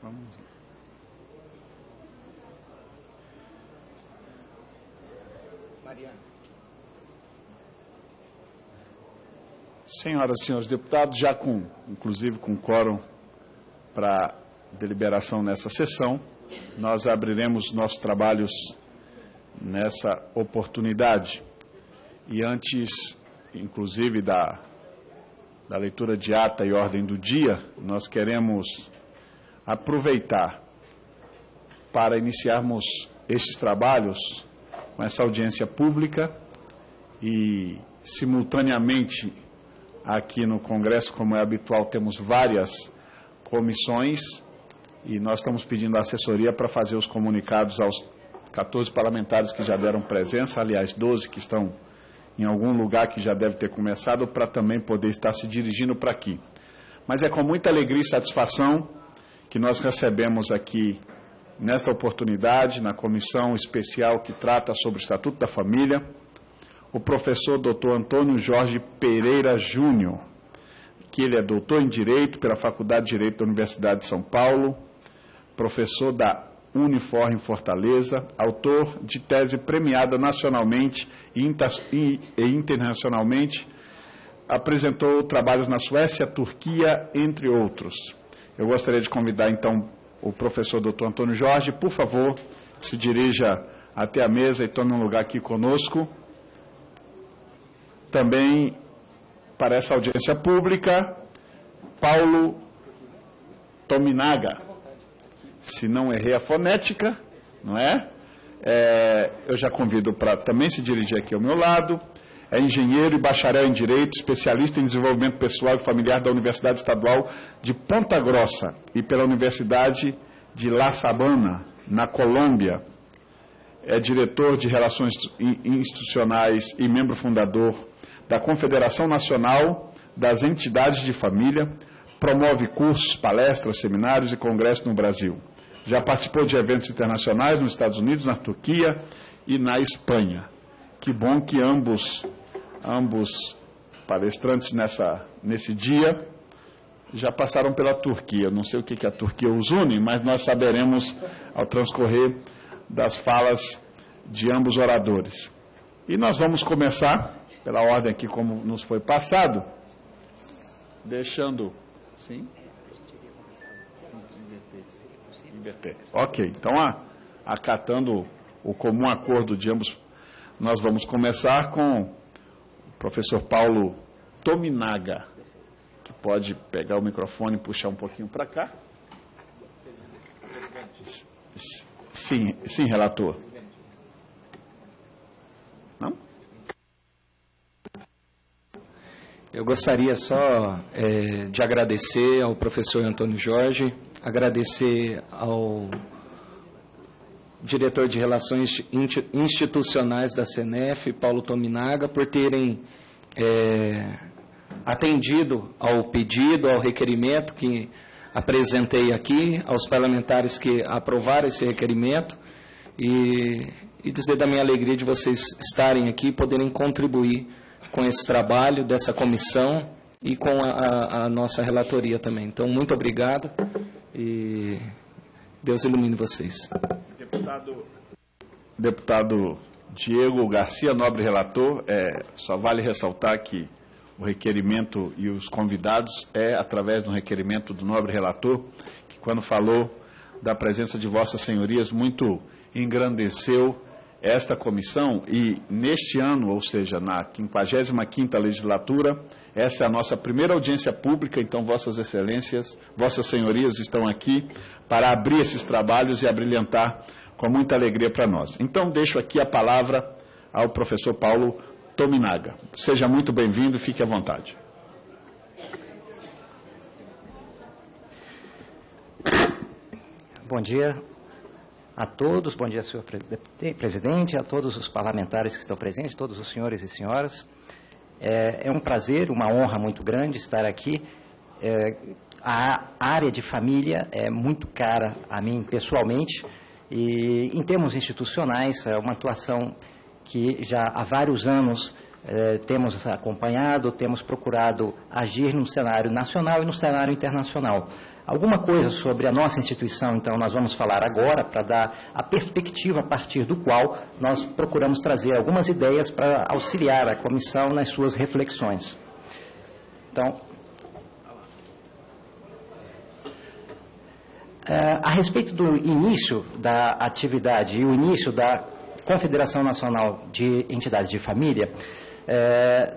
Vamos. Mariana. Senhoras e senhores deputados, já inclusive com quórum para deliberação nessa sessão, nós abriremos nossos trabalhos nessa oportunidade. E antes, inclusive, da leitura de ata e ordem do dia, nós queremos aproveitar para iniciarmos estes trabalhos com essa audiência pública e, simultaneamente, aqui no Congresso, como é habitual, temos várias comissões e nós estamos pedindo assessoria para fazer os comunicados aos 14 parlamentares que já deram presença, aliás, 12 que estão em algum lugar que já deve ter começado, para também poder estar se dirigindo para aqui. Mas é com muita alegria e satisfação que nós recebemos aqui, nesta oportunidade, na comissão especial que trata sobre o Estatuto da Família, o professor Dr. Antônio Jorge Pereira Júnior, que ele é doutor em Direito pela Faculdade de Direito da Universidade de São Paulo, professor da Unifor em Fortaleza, autor de tese premiada nacionalmente e internacionalmente, apresentou trabalhos na Suécia, Turquia, entre outros. Eu gostaria de convidar, então, o professor Dr. Antônio Jorge, por favor, se dirija até a mesa e tome um lugar aqui conosco. Também, para essa audiência pública, Paulo Tominaga. Se não errei a fonética, não é? Eu já convido para também se dirigir aqui ao meu lado. É engenheiro e bacharel em Direito, especialista em desenvolvimento pessoal e familiar da Universidade Estadual de Ponta Grossa e pela Universidade de La Sabana, na Colômbia. É diretor de Relações Institucionais e membro fundador da Confederação Nacional das Entidades de Família, promove cursos, palestras, seminários e congressos no Brasil. Já participou de eventos internacionais nos Estados Unidos, na Turquia e na Espanha. Que bom que ambos palestrantes nesse dia já passaram pela Turquia. Não sei o que a Turquia os une, mas nós saberemos ao transcorrer das falas de ambos oradores. E nós vamos começar, pela ordem aqui como nos foi passado, deixando... Sim? Inverter. Ok, então, acatando o comum acordo de ambos, nós vamos começar com o professor Paulo Tominaga, que pode pegar o microfone e puxar um pouquinho para cá. Sim, relator. Não? Eu gostaria só de agradecer ao professor Antônio Jorge, agradecer ao diretor de Relações Institucionais da CNF, Paulo Tominaga, por terem atendido ao pedido, ao requerimento que apresentei aqui, aos parlamentares que aprovaram esse requerimento, e dizer da minha alegria de vocês estarem aqui e poderem contribuir com esse trabalho dessa comissão e com a nossa relatoria também. Então, muito obrigado e Deus ilumine vocês. Deputado Diego Garcia, nobre relator, só vale ressaltar que o requerimento e os convidados através do requerimento do nobre relator, que quando falou da presença de vossas senhorias, muito engrandeceu esta comissão e neste ano, ou seja, na 55ª legislatura, essa é a nossa primeira audiência pública, então vossas excelências, vossas senhorias estão aqui para abrir esses trabalhos e abrilhantar com muita alegria para nós. Então deixo aqui a palavra ao professor Paulo Tominaga. Seja muito bem-vindo, fique à vontade. Bom dia a todos, bom dia, senhor presidente, a todos os parlamentares que estão presentes, todos os senhores e senhoras. É um prazer, uma honra muito grande estar aqui. A área de família é muito cara a mim pessoalmente e em termos institucionais é uma atuação que já há vários anos temos acompanhado, temos procurado agir no cenário nacional e no cenário internacional. Alguma coisa sobre a nossa instituição, então, nós vamos falar agora para dar a perspectiva a partir do qual nós procuramos trazer algumas ideias para auxiliar a comissão nas suas reflexões. Então, a respeito do início da atividade e o início da Confederação Nacional de Entidades de Família,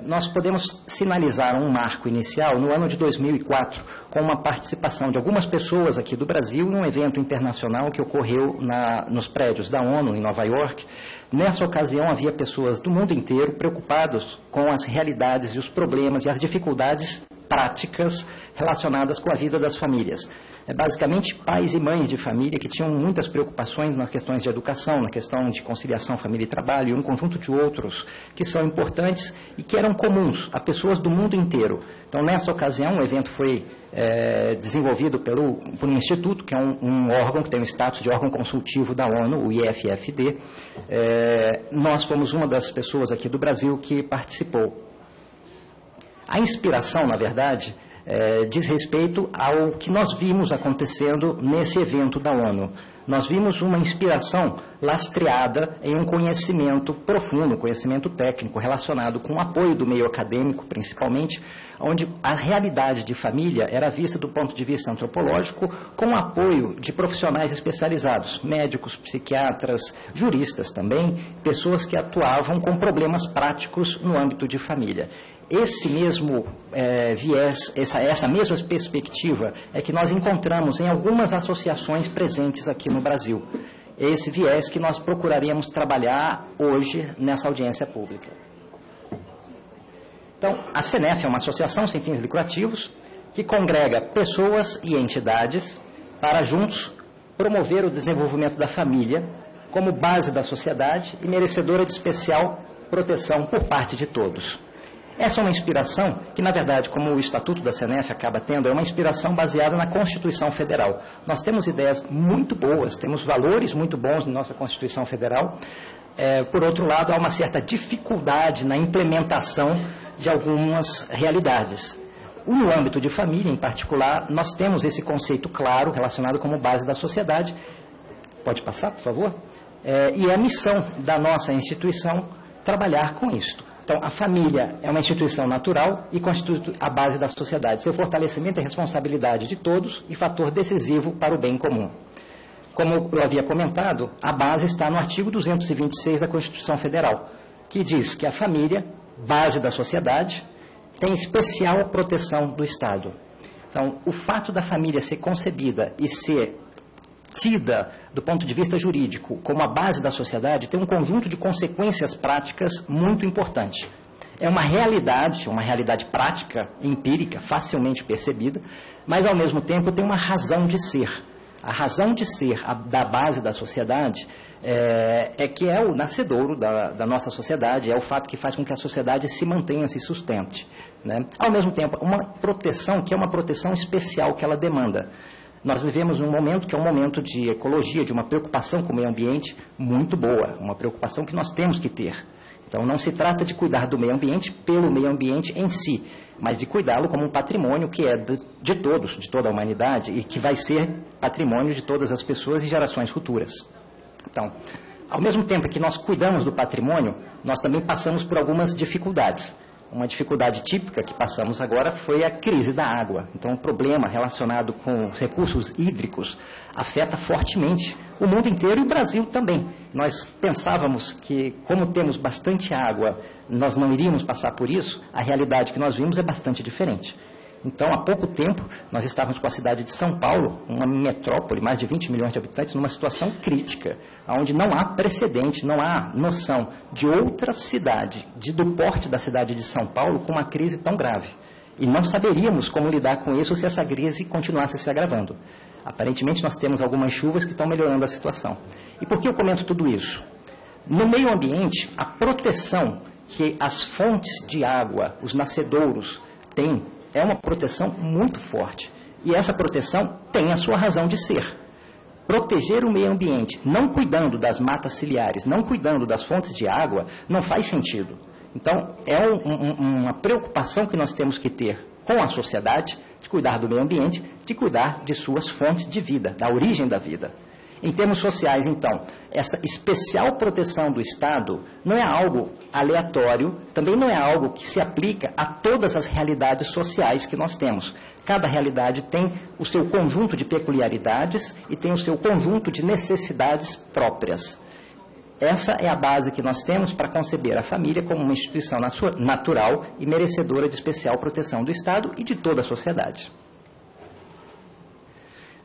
nós podemos sinalizar um marco inicial no ano de 2004, com uma participação de algumas pessoas aqui do Brasil em um evento internacional que ocorreu nos prédios da ONU, em Nova York. Nessa ocasião, havia pessoas do mundo inteiro preocupadas com as realidades e os problemas e as dificuldades práticas relacionadas com a vida das famílias. Basicamente, pais e mães de família que tinham muitas preocupações nas questões de educação, na questão de conciliação família e trabalho, e um conjunto de outros que são importantes e que eram comuns a pessoas do mundo inteiro. Então, nessa ocasião, o evento foi desenvolvido por um instituto, que é um órgão que tem o status de órgão consultivo da ONU, o IFFD. Nós fomos uma das pessoas aqui do Brasil que participou. A inspiração, na verdade, diz respeito ao que nós vimos acontecendo nesse evento da ONU. Nós vimos uma inspiração lastreada em um conhecimento profundo, um conhecimento técnico relacionado com o apoio do meio acadêmico, principalmente, onde a realidade de família era vista do ponto de vista antropológico com o apoio de profissionais especializados, médicos, psiquiatras, juristas também, pessoas que atuavam com problemas práticos no âmbito de família. Esse mesmo viés, essa mesma perspectiva é que nós encontramos em algumas associações presentes aqui no Brasil. Esse viés que nós procuraríamos trabalhar hoje nessa audiência pública. Então, a CENEF é uma associação sem fins lucrativos que congrega pessoas e entidades para juntos promover o desenvolvimento da família como base da sociedade e merecedora de especial proteção por parte de todos. Essa é uma inspiração que, na verdade, como o Estatuto da CENEF acaba tendo, é uma inspiração baseada na Constituição Federal. Nós temos ideias muito boas, temos valores muito bons na nossa Constituição Federal. Por outro lado, há uma certa dificuldade na implementação de algumas realidades. No âmbito de família, em particular, nós temos esse conceito claro relacionado como base da sociedade. Pode passar, por favor? E é a missão da nossa instituição trabalhar com isto. Então, a família é uma instituição natural e constitui a base da sociedade. Seu fortalecimento é responsabilidade de todos e fator decisivo para o bem comum. Como eu havia comentado, a base está no artigo 226 da Constituição Federal, que diz que a família, base da sociedade, tem especial proteção do Estado. Então, o fato da família ser concebida e ser tida, do ponto de vista jurídico, como a base da sociedade, tem um conjunto de consequências práticas muito importante. É uma realidade prática, empírica, facilmente percebida, mas, ao mesmo tempo, tem uma razão de ser. A razão de ser da base da sociedade que é o nascedouro da nossa sociedade, é o fato que faz com que a sociedade se mantenha, se sustente, né? Ao mesmo tempo, uma proteção que é uma proteção especial que ela demanda. Nós vivemos num momento que é um momento de ecologia, de uma preocupação com o meio ambiente muito boa, uma preocupação que nós temos que ter. Então, não se trata de cuidar do meio ambiente pelo meio ambiente em si, mas de cuidá-lo como um patrimônio que é de todos, de toda a humanidade, e que vai ser patrimônio de todas as pessoas e gerações futuras. Então, ao mesmo tempo que nós cuidamos do patrimônio, nós também passamos por algumas dificuldades. Uma dificuldade típica que passamos agora foi a crise da água. Então, o problema relacionado com os recursos hídricos afeta fortemente o mundo inteiro e o Brasil também. Nós pensávamos que, como temos bastante água, nós não iríamos passar por isso. A realidade que nós vimos é bastante diferente. Então, há pouco tempo, nós estávamos com a cidade de São Paulo, uma metrópole, mais de 20 milhões de habitantes, numa situação crítica, onde não há precedente, não há noção de outra cidade, do porte da cidade de São Paulo, com uma crise tão grave. E não saberíamos como lidar com isso se essa crise continuasse se agravando. Aparentemente, nós temos algumas chuvas que estão melhorando a situação. E por que eu comento tudo isso? No meio ambiente, a proteção que as fontes de água, os nascedouros, têm, é uma proteção muito forte. E essa proteção tem a sua razão de ser. Proteger o meio ambiente, não cuidando das matas ciliares, não cuidando das fontes de água, não faz sentido. Então, é uma preocupação que nós temos que ter com a sociedade, de cuidar do meio ambiente, de cuidar de suas fontes de vida, da origem da vida. Em termos sociais, então, essa especial proteção do Estado não é algo aleatório, também não é algo que se aplica a todas as realidades sociais que nós temos. Cada realidade tem o seu conjunto de peculiaridades e tem o seu conjunto de necessidades próprias. Essa é a base que nós temos para conceber a família como uma instituição natural e merecedora de especial proteção do Estado e de toda a sociedade.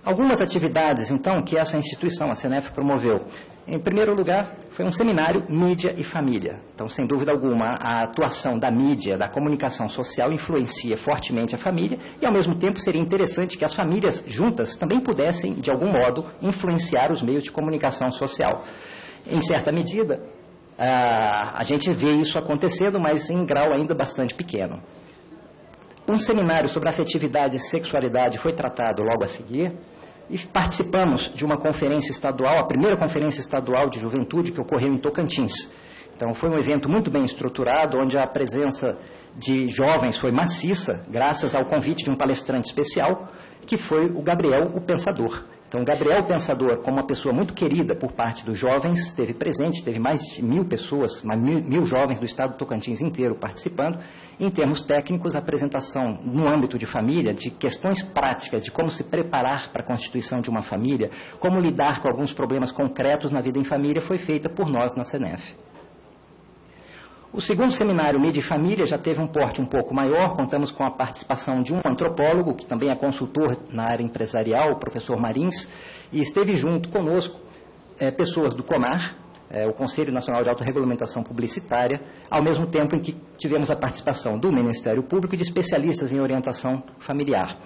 Algumas atividades, então, que essa instituição, a CNEF, promoveu. Em primeiro lugar, foi um seminário Mídia e Família. Então, sem dúvida alguma, a atuação da mídia, da comunicação social, influencia fortemente a família e, ao mesmo tempo, seria interessante que as famílias juntas também pudessem, de algum modo, influenciar os meios de comunicação social. Em certa medida, a gente vê isso acontecendo, mas em grau ainda bastante pequeno. Um seminário sobre afetividade e sexualidade foi tratado logo a seguir e participamos de uma conferência estadual, a primeira conferência estadual de juventude que ocorreu em Tocantins. Então foi um evento muito bem estruturado, onde a presença de jovens foi maciça, graças ao convite de um palestrante especial, que foi o Gabriel, o Pensador. Então, Gabriel o Pensador, como uma pessoa muito querida por parte dos jovens, esteve presente, teve mais de 1.000 pessoas, mil jovens do estado do Tocantins inteiro participando. Em termos técnicos, a apresentação no âmbito de família, de questões práticas, de como se preparar para a constituição de uma família, como lidar com alguns problemas concretos na vida em família, foi feita por nós na CNEF. O segundo seminário Mídia e Família já teve um porte um pouco maior, contamos com a participação de um antropólogo, que também é consultor na área empresarial, o professor Marins, e esteve junto conosco pessoas do CONAR, o Conselho Nacional de Autorregulamentação Publicitária, ao mesmo tempo em que tivemos a participação do Ministério Público e de especialistas em orientação familiar.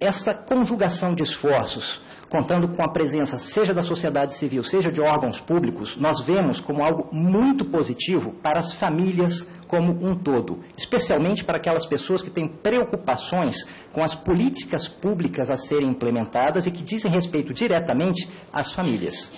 Essa conjugação de esforços, contando com a presença seja da sociedade civil, seja de órgãos públicos, nós vemos como algo muito positivo para as famílias como um todo, especialmente para aquelas pessoas que têm preocupações com as políticas públicas a serem implementadas e que dizem respeito diretamente às famílias.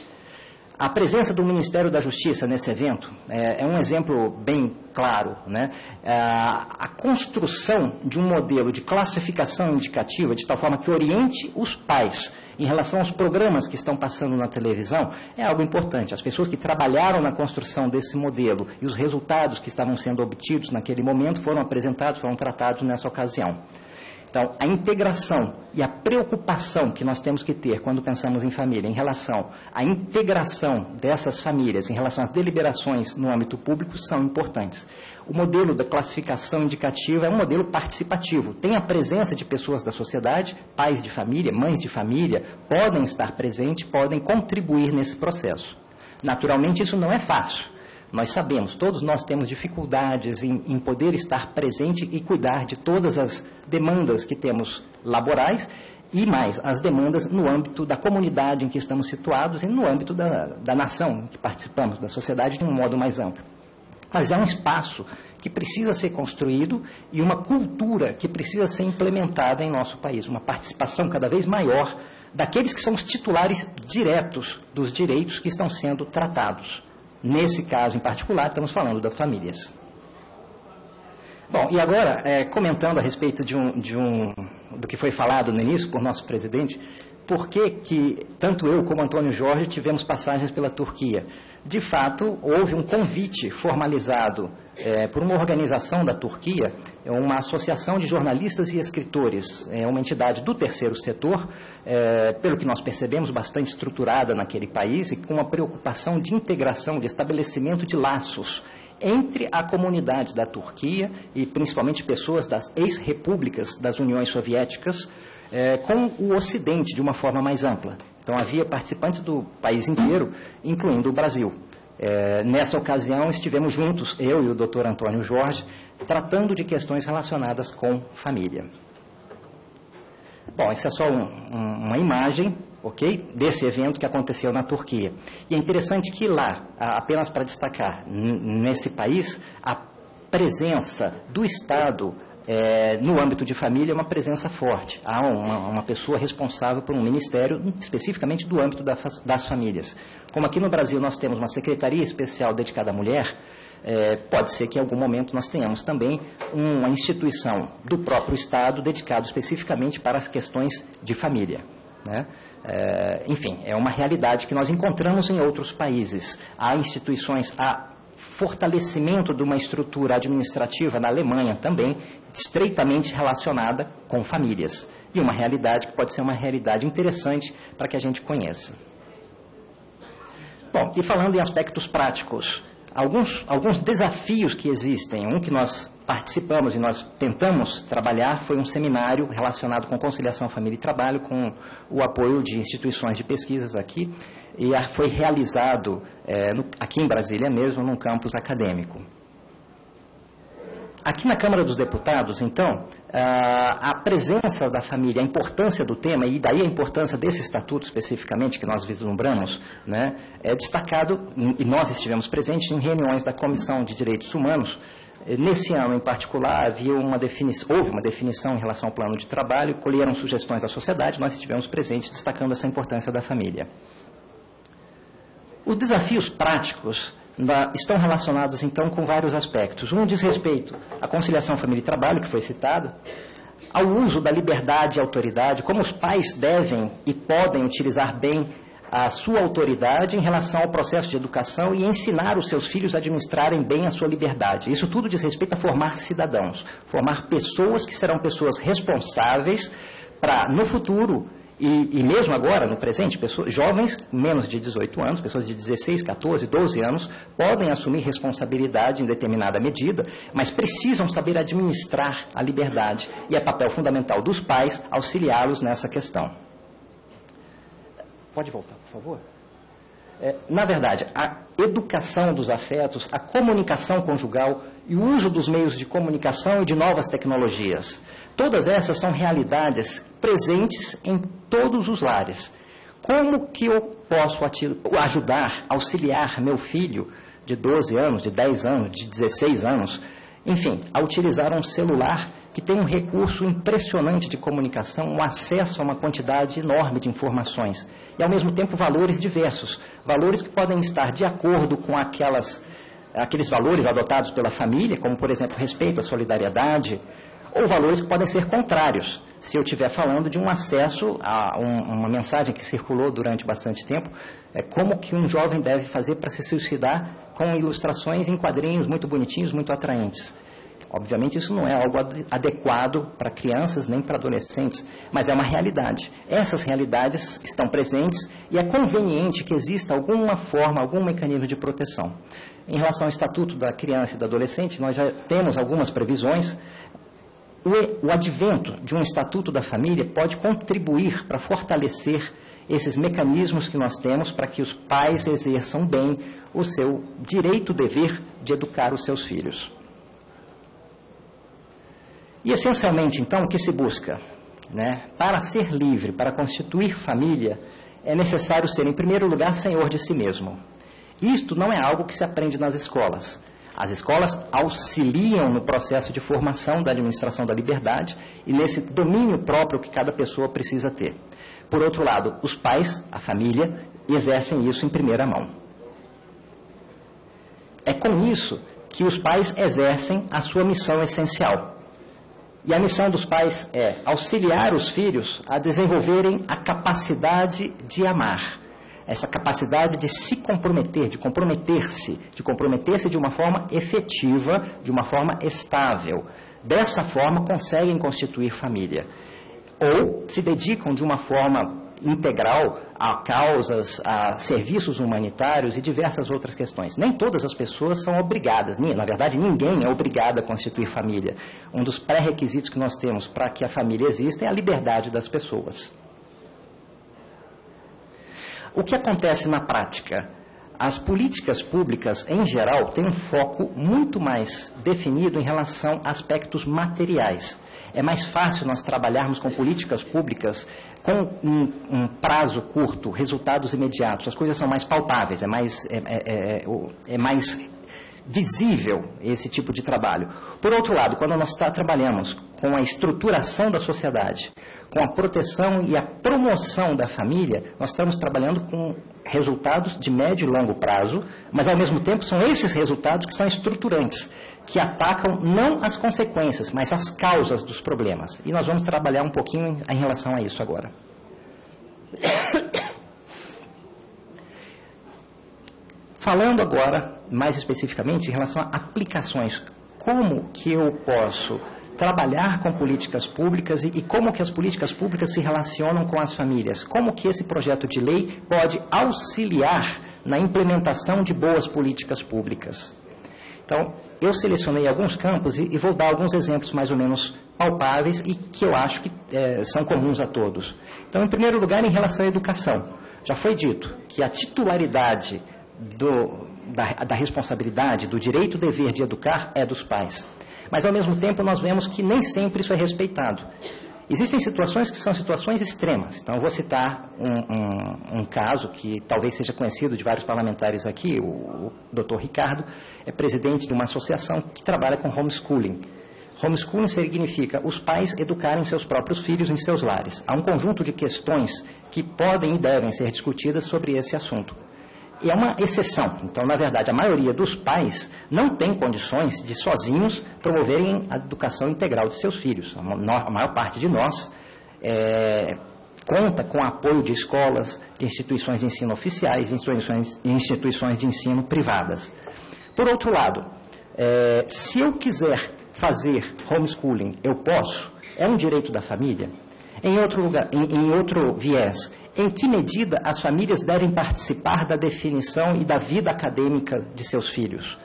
A presença do Ministério da Justiça nesse evento é um exemplo bem claro, né? A construção de um modelo de classificação indicativa, de tal forma que oriente os pais em relação aos programas que estão passando na televisão, é algo importante. As pessoas que trabalharam na construção desse modelo e os resultados que estavam sendo obtidos naquele momento foram apresentados, foram tratados nessa ocasião. Então, a integração e a preocupação que nós temos que ter quando pensamos em família, em relação à integração dessas famílias, em relação às deliberações no âmbito público, são importantes. O modelo da classificação indicativa é um modelo participativo. Tem a presença de pessoas da sociedade, pais de família, mães de família, podem estar presentes, podem contribuir nesse processo. Naturalmente, isso não é fácil. Nós sabemos, todos nós temos dificuldades em poder estar presente e cuidar de todas as demandas que temos laborais e mais as demandas no âmbito da comunidade em que estamos situados e no âmbito da nação em que participamos, da sociedade de um modo mais amplo. Mas é um espaço que precisa ser construído e uma cultura que precisa ser implementada em nosso país, uma participação cada vez maior daqueles que são os titulares diretos dos direitos que estão sendo tratados. Nesse caso em particular, estamos falando das famílias. Bom, e agora, comentando a respeito do que foi falado no início por nosso presidente, por que tanto eu como Antônio Jorge tivemos passagens pela Turquia? De fato, houve um convite formalizado por uma organização da Turquia, uma associação de jornalistas e escritores, uma entidade do terceiro setor, pelo que nós percebemos, bastante estruturada naquele país e com uma preocupação de integração, de estabelecimento de laços entre a comunidade da Turquia e principalmente pessoas das ex-repúblicas das Uniões Soviéticas com o Ocidente de uma forma mais ampla. Então havia participantes do país inteiro, incluindo o Brasil. Nessa ocasião estivemos juntos, eu e o Dr. Antônio Jorge, tratando de questões relacionadas com família. Bom, essa é só uma imagem, ok, desse evento que aconteceu na Turquia. E é interessante que lá, apenas para destacar, nesse país, a presença do Estado no âmbito de família é uma presença forte. Há uma pessoa responsável por um ministério, especificamente do âmbito das famílias. Como aqui no Brasil nós temos uma secretaria especial dedicada à mulher, Pode ser que em algum momento nós tenhamos também uma instituição do próprio Estado dedicada especificamente para as questões de família, né? Enfim, é uma realidade que nós encontramos em outros países. Há instituições, há fortalecimento de uma estrutura administrativa na Alemanha também, estreitamente relacionada com famílias. E uma realidade que pode ser uma realidade interessante para que a gente conheça. Bom, e falando em aspectos práticos, alguns desafios que existem. Um que nós participamos e nós tentamos trabalhar foi um seminário relacionado com conciliação família e trabalho, com o apoio de instituições de pesquisas aqui, e foi realizado aqui em Brasília mesmo, num campus acadêmico. Aqui na Câmara dos Deputados, então, a presença da família, a importância do tema, e daí a importância desse estatuto especificamente que nós vislumbramos, né, é destacado, e nós estivemos presentes em reuniões da Comissão de Direitos Humanos. Nesse ano, em particular, houve uma definição em relação ao plano de trabalho, colheram sugestões da sociedade, nós estivemos presentes destacando essa importância da família. Os desafios práticos estão relacionados, então, com vários aspectos. Um diz respeito à conciliação família e trabalho, que foi citado, ao uso da liberdade e autoridade, como os pais devem e podem utilizar bem a sua autoridade em relação ao processo de educação e ensinar os seus filhos a administrarem bem a sua liberdade. Isso tudo diz respeito a formar cidadãos, formar pessoas que serão pessoas responsáveis para, no futuro, e mesmo agora, no presente, jovens menos de 18 anos, pessoas de 16, 14, 12 anos, podem assumir responsabilidade em determinada medida, mas precisam saber administrar a liberdade. E é papel fundamental dos pais auxiliá-los nessa questão. Pode voltar, por favor? Na verdade, a educação dos afetos, a comunicação conjugal e o uso dos meios de comunicação e de novas tecnologias. Todas essas são realidades presentes em todos os lares. Como que eu posso ajudar, auxiliar meu filho de 12 anos, de 10 anos, de 16 anos, enfim, a utilizar um celular que tem um recurso impressionante de comunicação, um acesso a uma quantidade enorme de informações e, ao mesmo tempo, valores diversos, valores que podem estar de acordo com aqueles valores adotados pela família, como, por exemplo, respeito à solidariedade, ou valores que podem ser contrários. Se eu estiver falando de um acesso a uma mensagem que circulou durante bastante tempo, como que um jovem deve fazer para se suicidar, com ilustrações em quadrinhos muito bonitinhos, muito atraentes. Obviamente isso não é algo adequado para crianças nem para adolescentes, mas é uma realidade. Essas realidades estão presentes e é conveniente que exista alguma forma, algum mecanismo de proteção. Em relação ao Estatuto da Criança e do Adolescente, nós já temos algumas previsões. O advento de um Estatuto da Família pode contribuir para fortalecer esses mecanismos que nós temos para que os pais exerçam bem o seu direito-dever de educar os seus filhos. E, essencialmente, então, o que se busca? Para ser livre, para constituir família, é necessário ser, em primeiro lugar, senhor de si mesmo. Isto não é algo que se aprende nas escolas. As escolas auxiliam no processo de formação da administração da liberdade e nesse domínio próprio que cada pessoa precisa ter. Por outro lado, os pais, a família, exercem isso em primeira mão. É com isso que os pais exercem a sua missão essencial. E a missão dos pais é auxiliar os filhos a desenvolverem a capacidade de amar. Essa capacidade de se comprometer, de comprometer-se de uma forma efetiva, de uma forma estável. Dessa forma, conseguem constituir família. Ou se dedicam de uma forma integral a causas, a serviços humanitários e diversas outras questões. Nem todas as pessoas são obrigadas, na verdade ninguém é obrigado a constituir família. Um dos pré-requisitos que nós temos para que a família exista é a liberdade das pessoas. O que acontece na prática? As políticas públicas, em geral, têm um foco muito mais definido em relação a aspectos materiais. É mais fácil nós trabalharmos com políticas públicas com um prazo curto, resultados imediatos. As coisas são mais palpáveis, é mais visível esse tipo de trabalho. Por outro lado, quando nós trabalhamos com a estruturação da sociedade, com a proteção e a promoção da família, nós estamos trabalhando com resultados de médio e longo prazo, mas ao mesmo tempo são esses resultados que são estruturantes, que atacam não as consequências, mas as causas dos problemas. E nós vamos trabalhar um pouquinho em relação a isso agora. Falando agora, mais especificamente, em relação a aplicações, como que eu posso trabalhar com políticas públicas e como que as políticas públicas se relacionam com as famílias, como que esse projeto de lei pode auxiliar na implementação de boas políticas públicas. Então, eu selecionei alguns campos e vou dar alguns exemplos mais ou menos palpáveis e que eu acho que são comuns a todos. Então, em primeiro lugar, em relação à educação. Já foi dito que a titularidade da responsabilidade, do direito e dever de educar é dos pais. Mas, ao mesmo tempo, nós vemos que nem sempre isso é respeitado. Existem situações que são situações extremas. Então, eu vou citar um caso que talvez seja conhecido de vários parlamentares aqui. O Dr. Ricardo é presidente de uma associação que trabalha com homeschooling. Homeschooling significa os pais educarem seus próprios filhos em seus lares. Há um conjunto de questões que podem e devem ser discutidas sobre esse assunto. E é uma exceção. Então, na verdade, a maioria dos pais não tem condições de sozinhos promoverem a educação integral de seus filhos. A maior parte de nós conta com o apoio de escolas, de instituições de ensino oficiais, instituições de ensino privadas. Por outro lado, se eu quiser fazer homeschooling, eu posso? É um direito da família? Em outro viés, em que medida as famílias devem participar da definição e da vida acadêmica de seus filhos?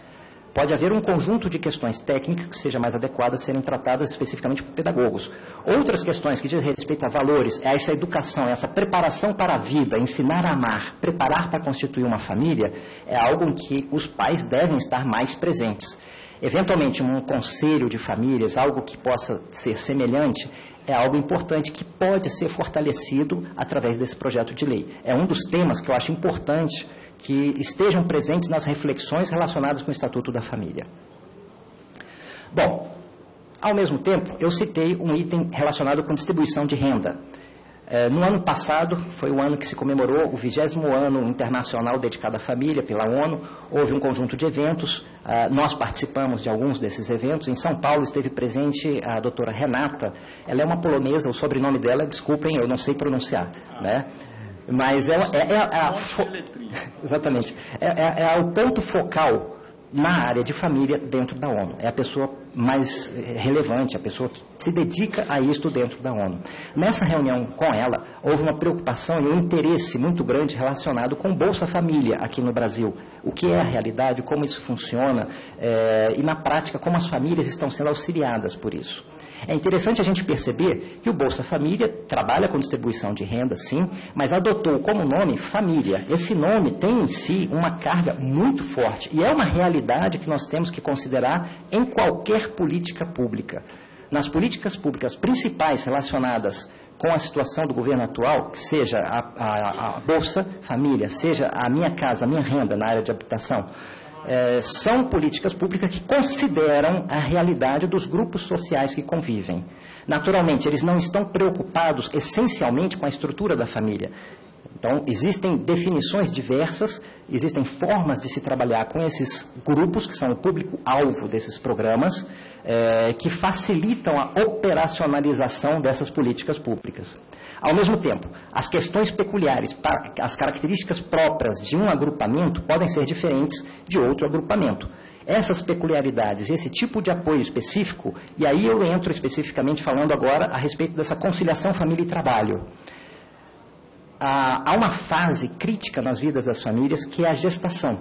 Pode haver um conjunto de questões técnicas que seja mais adequadas serem tratadas especificamente por pedagogos. Outras questões que dizem respeito a valores, a essa educação, essa preparação para a vida, ensinar a amar, preparar para constituir uma família, é algo em que os pais devem estar mais presentes. Eventualmente, um conselho de famílias, algo que possa ser semelhante, é algo importante que pode ser fortalecido através desse projeto de lei. É um dos temas que eu acho importante que estejam presentes nas reflexões relacionadas com o Estatuto da Família. Bom, ao mesmo tempo, eu citei um item relacionado com distribuição de renda. No ano passado, foi o ano que se comemorou o 20º ano internacional dedicado à família pela ONU. Houve um conjunto de eventos, nós participamos de alguns desses eventos. Em São Paulo esteve presente a doutora Renata, ela é uma polonesa, o sobrenome dela, desculpem, eu não sei pronunciar, né? Mas exatamente, é o ponto focal na área de família dentro da ONU. É a pessoa mais relevante, a pessoa que se dedica a isto dentro da ONU. Nessa reunião com ela, houve uma preocupação e um interesse muito grande relacionado com Bolsa Família aqui no Brasil. O que é a realidade, como isso funciona e, na prática, como as famílias estão sendo auxiliadas por isso. É interessante a gente perceber que o Bolsa Família trabalha com distribuição de renda, sim, mas adotou como nome família. Esse nome tem em si uma carga muito forte e é uma realidade que nós temos que considerar em qualquer política pública. Nas políticas públicas principais relacionadas com a situação do governo atual, seja a Bolsa Família, seja a Minha Casa, a Minha Renda na área de habitação, são políticas públicas que consideram a realidade dos grupos sociais que convivem. Naturalmente, eles não estão preocupados essencialmente com a estrutura da família. Então, existem definições diversas, existem formas de se trabalhar com esses grupos, que são o público-alvo desses programas, que facilitam a operacionalização dessas políticas públicas. Ao mesmo tempo, as questões peculiares, as características próprias de um agrupamento podem ser diferentes de outro agrupamento. Essas peculiaridades, esse tipo de apoio específico, e aí eu entro especificamente falando agora a respeito dessa conciliação família e trabalho. Há uma fase crítica nas vidas das famílias que é a gestação.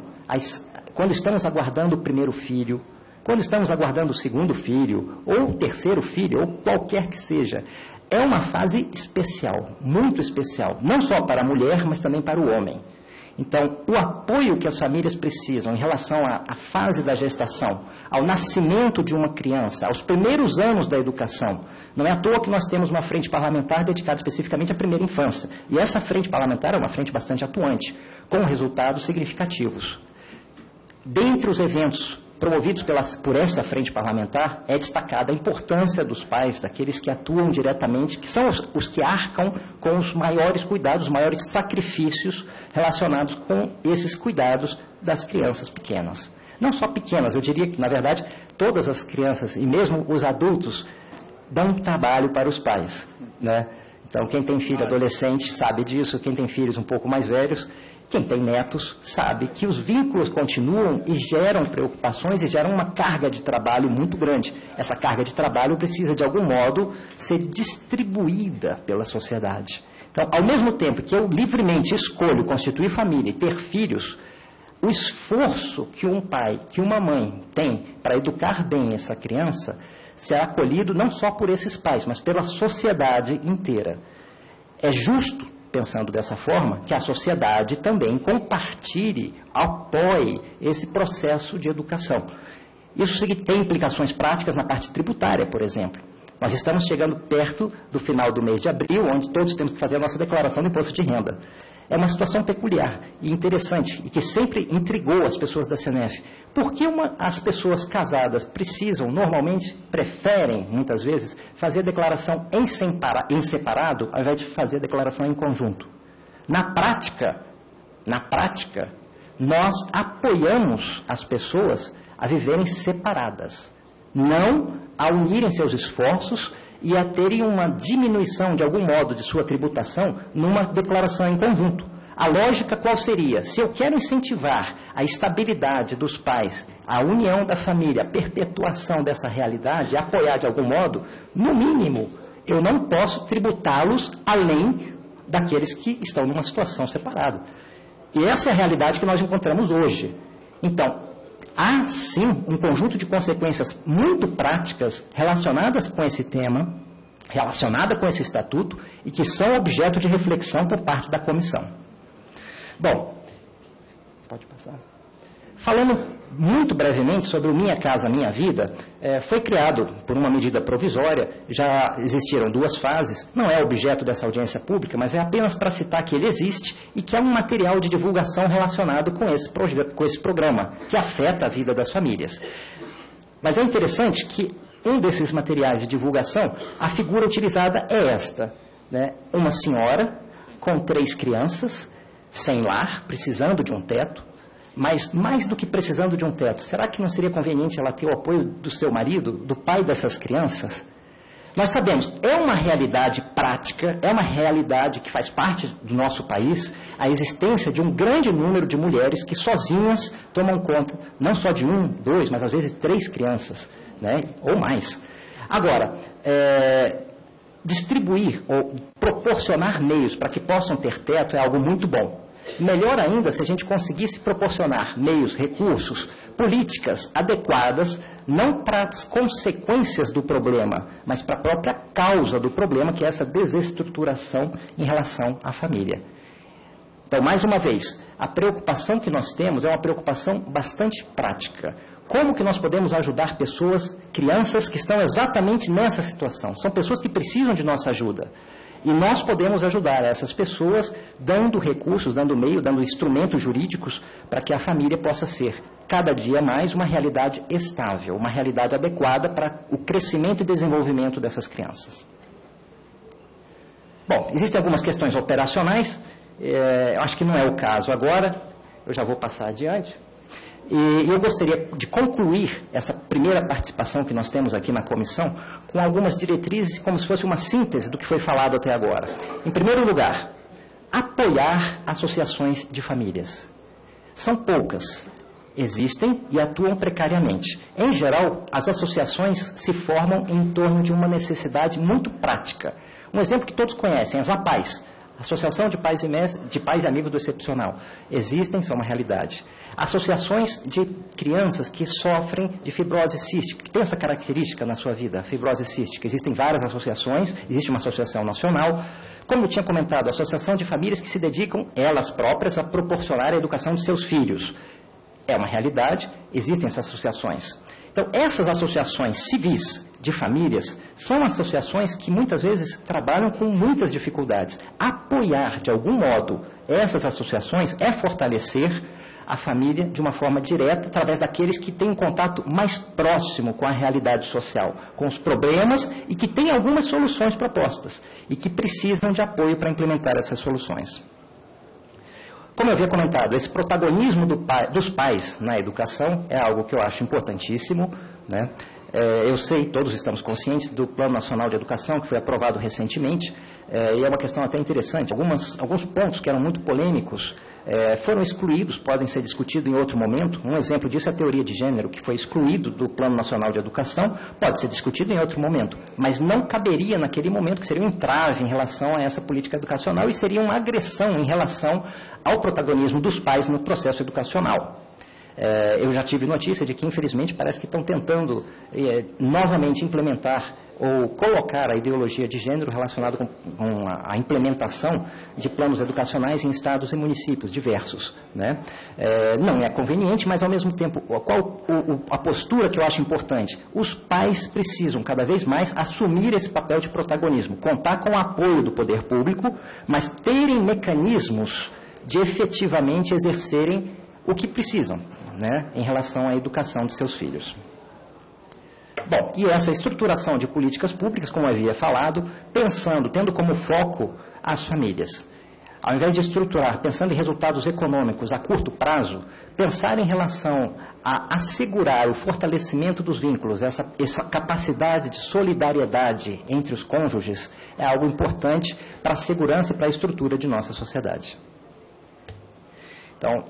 Quando estamos aguardando o primeiro filho, quando estamos aguardando o segundo filho, ou o terceiro filho, ou qualquer que seja, é uma fase especial, muito especial, não só para a mulher, mas também para o homem. Então, o apoio que as famílias precisam em relação à fase da gestação, ao nascimento de uma criança, aos primeiros anos da educação, não é à toa que nós temos uma frente parlamentar dedicada especificamente à primeira infância. E essa frente parlamentar é uma frente bastante atuante, com resultados significativos. Dentre os eventos promovidos por essa frente parlamentar, é destacada a importância dos pais, daqueles que atuam diretamente, que são os que arcam com os maiores cuidados, os maiores sacrifícios relacionados com esses cuidados das crianças pequenas. Não só pequenas, eu diria que, na verdade, todas as crianças e mesmo os adultos dão trabalho para os pais, né? Então, quem tem filho adolescente sabe disso, quem tem filhos um pouco mais velhos, quem tem netos sabe que os vínculos continuam e geram preocupações e geram uma carga de trabalho muito grande. Essa carga de trabalho precisa, de algum modo, ser distribuída pela sociedade. Então, ao mesmo tempo que eu livremente escolho constituir família e ter filhos, o esforço que um pai, que uma mãe tem para educar bem essa criança será acolhido não só por esses pais, mas pela sociedade inteira. É justo, pensando dessa forma, que a sociedade também compartilhe, apoie esse processo de educação. Isso tem implicações práticas na parte tributária, por exemplo. Nós estamos chegando perto do final do mês de abril, onde todos temos que fazer a nossa declaração do imposto de renda. É uma situação peculiar e interessante e que sempre intrigou as pessoas da CNF. Por que as pessoas casadas preferem, muitas vezes, fazer a declaração em separado, ao invés de fazer a declaração em conjunto? Na prática, nós apoiamos as pessoas a viverem separadas, não a unirem seus esforços e a terem uma diminuição, de algum modo, de sua tributação numa declaração em conjunto. A lógica qual seria? Se eu quero incentivar a estabilidade dos pais, a união da família, a perpetuação dessa realidade, apoiar de algum modo, no mínimo, eu não posso tributá-los além daqueles que estão numa situação separada. E essa é a realidade que nós encontramos hoje. Então, há, sim, um conjunto de consequências muito práticas relacionadas com esse tema, relacionada com esse estatuto, e que são objeto de reflexão por parte da comissão. Bom, pode passar. Falando muito brevemente sobre o Minha Casa Minha Vida, foi criado por uma medida provisória, já existiram 2 fases, não é objeto dessa audiência pública, mas é apenas para citar que ele existe e que é um material de divulgação relacionado com esse programa, que afeta a vida das famílias. Mas é interessante que um desses materiais de divulgação, a figura utilizada é esta, né? Uma senhora com 3 crianças, sem lar, precisando de um teto. Mas, mais do que precisando de um teto, será que não seria conveniente ela ter o apoio do seu marido, do pai dessas crianças? Nós sabemos, é uma realidade prática, é uma realidade que faz parte do nosso país, a existência de um grande número de mulheres que sozinhas tomam conta, não só de 1, 2, mas às vezes 3 crianças, né, ou mais. Agora, distribuir ou proporcionar meios para que possam ter teto é algo muito bom. Melhor ainda se a gente conseguisse proporcionar meios, recursos, políticas adequadas, não para as consequências do problema, mas para a própria causa do problema, que é essa desestruturação em relação à família. Então, mais uma vez, a preocupação que nós temos é uma preocupação bastante prática. Como que nós podemos ajudar pessoas, crianças que estão exatamente nessa situação? São pessoas que precisam de nossa ajuda. E nós podemos ajudar essas pessoas dando recursos, dando meio, dando instrumentos jurídicos para que a família possa ser cada dia mais uma realidade estável, uma realidade adequada para o crescimento e desenvolvimento dessas crianças. Bom, existem algumas questões operacionais, eu acho que não é o caso agora, eu já vou passar adiante. E eu gostaria de concluir essa primeira participação que nós temos aqui na comissão com algumas diretrizes, como se fosse uma síntese do que foi falado até agora. Em primeiro lugar, apoiar associações de famílias. São poucas, existem e atuam precariamente. Em geral, as associações se formam em torno de uma necessidade muito prática. Um exemplo que todos conhecem, as APAES. Associação de Pais e Amigos do Excepcional. Existem, são uma realidade. Associações de crianças que sofrem de fibrose cística, que tem essa característica na sua vida, a fibrose cística. Existem várias associações, existe uma associação nacional. Como eu tinha comentado, associação de famílias que se dedicam, elas próprias, a proporcionar a educação de seus filhos. É uma realidade, existem essas associações. Então, essas associações civis de famílias são associações que muitas vezes trabalham com muitas dificuldades. Apoiar, de algum modo, essas associações é fortalecer a família de uma forma direta, através daqueles que têm um contato mais próximo com a realidade social, com os problemas e que têm algumas soluções propostas e que precisam de apoio para implementar essas soluções. Como eu havia comentado, esse protagonismo dos pais na educação é algo que eu acho importantíssimo, né? Eu sei, todos estamos conscientes do Plano Nacional de Educação, que foi aprovado recentemente, e é uma questão até interessante. Alguns pontos que eram muito polêmicos foram excluídos, podem ser discutidos em outro momento. Um exemplo disso é a teoria de gênero, que foi excluído do Plano Nacional de Educação, pode ser discutido em outro momento, mas não caberia naquele momento, que seria um entrave em relação a essa política educacional e seria uma agressão em relação ao protagonismo dos pais no processo educacional. Eu já tive notícia de que, infelizmente, parece que estão tentando novamente implementar ou colocar a ideologia de gênero relacionada com a implementação de planos educacionais em estados e municípios diversos, né? Não é conveniente, mas, ao mesmo tempo, a postura que eu acho importante? Os pais precisam, cada vez mais, assumir esse papel de protagonismo, contar com o apoio do poder público, mas terem mecanismos de efetivamente exercerem o que precisam, né, em relação à educação de seus filhos. Bom, e essa estruturação de políticas públicas, como havia falado, tendo como foco as famílias. Ao invés de estruturar, pensando em resultados econômicos a curto prazo, pensar em relação a assegurar o fortalecimento dos vínculos, essa capacidade de solidariedade entre os cônjuges, é algo importante para a segurança e para a estrutura de nossa sociedade. Então,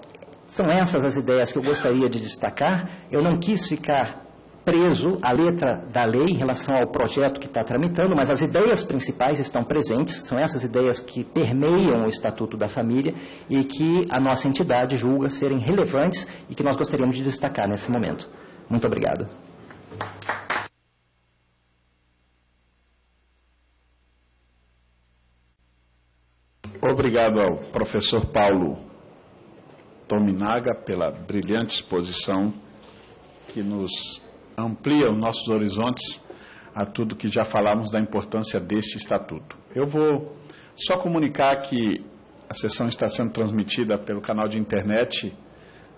são essas as ideias que eu gostaria de destacar. Eu não quis ficar preso à letra da lei em relação ao projeto que está tramitando, mas as ideias principais estão presentes, são essas ideias que permeiam o Estatuto da Família e que a nossa entidade julga serem relevantes e que nós gostaríamos de destacar nesse momento. Muito obrigado. Obrigado ao professor Paulo Tominaga pela brilhante exposição que nos amplia os nossos horizontes a tudo que já falamos da importância deste estatuto. Eu vou só comunicar que a sessão está sendo transmitida pelo canal de internet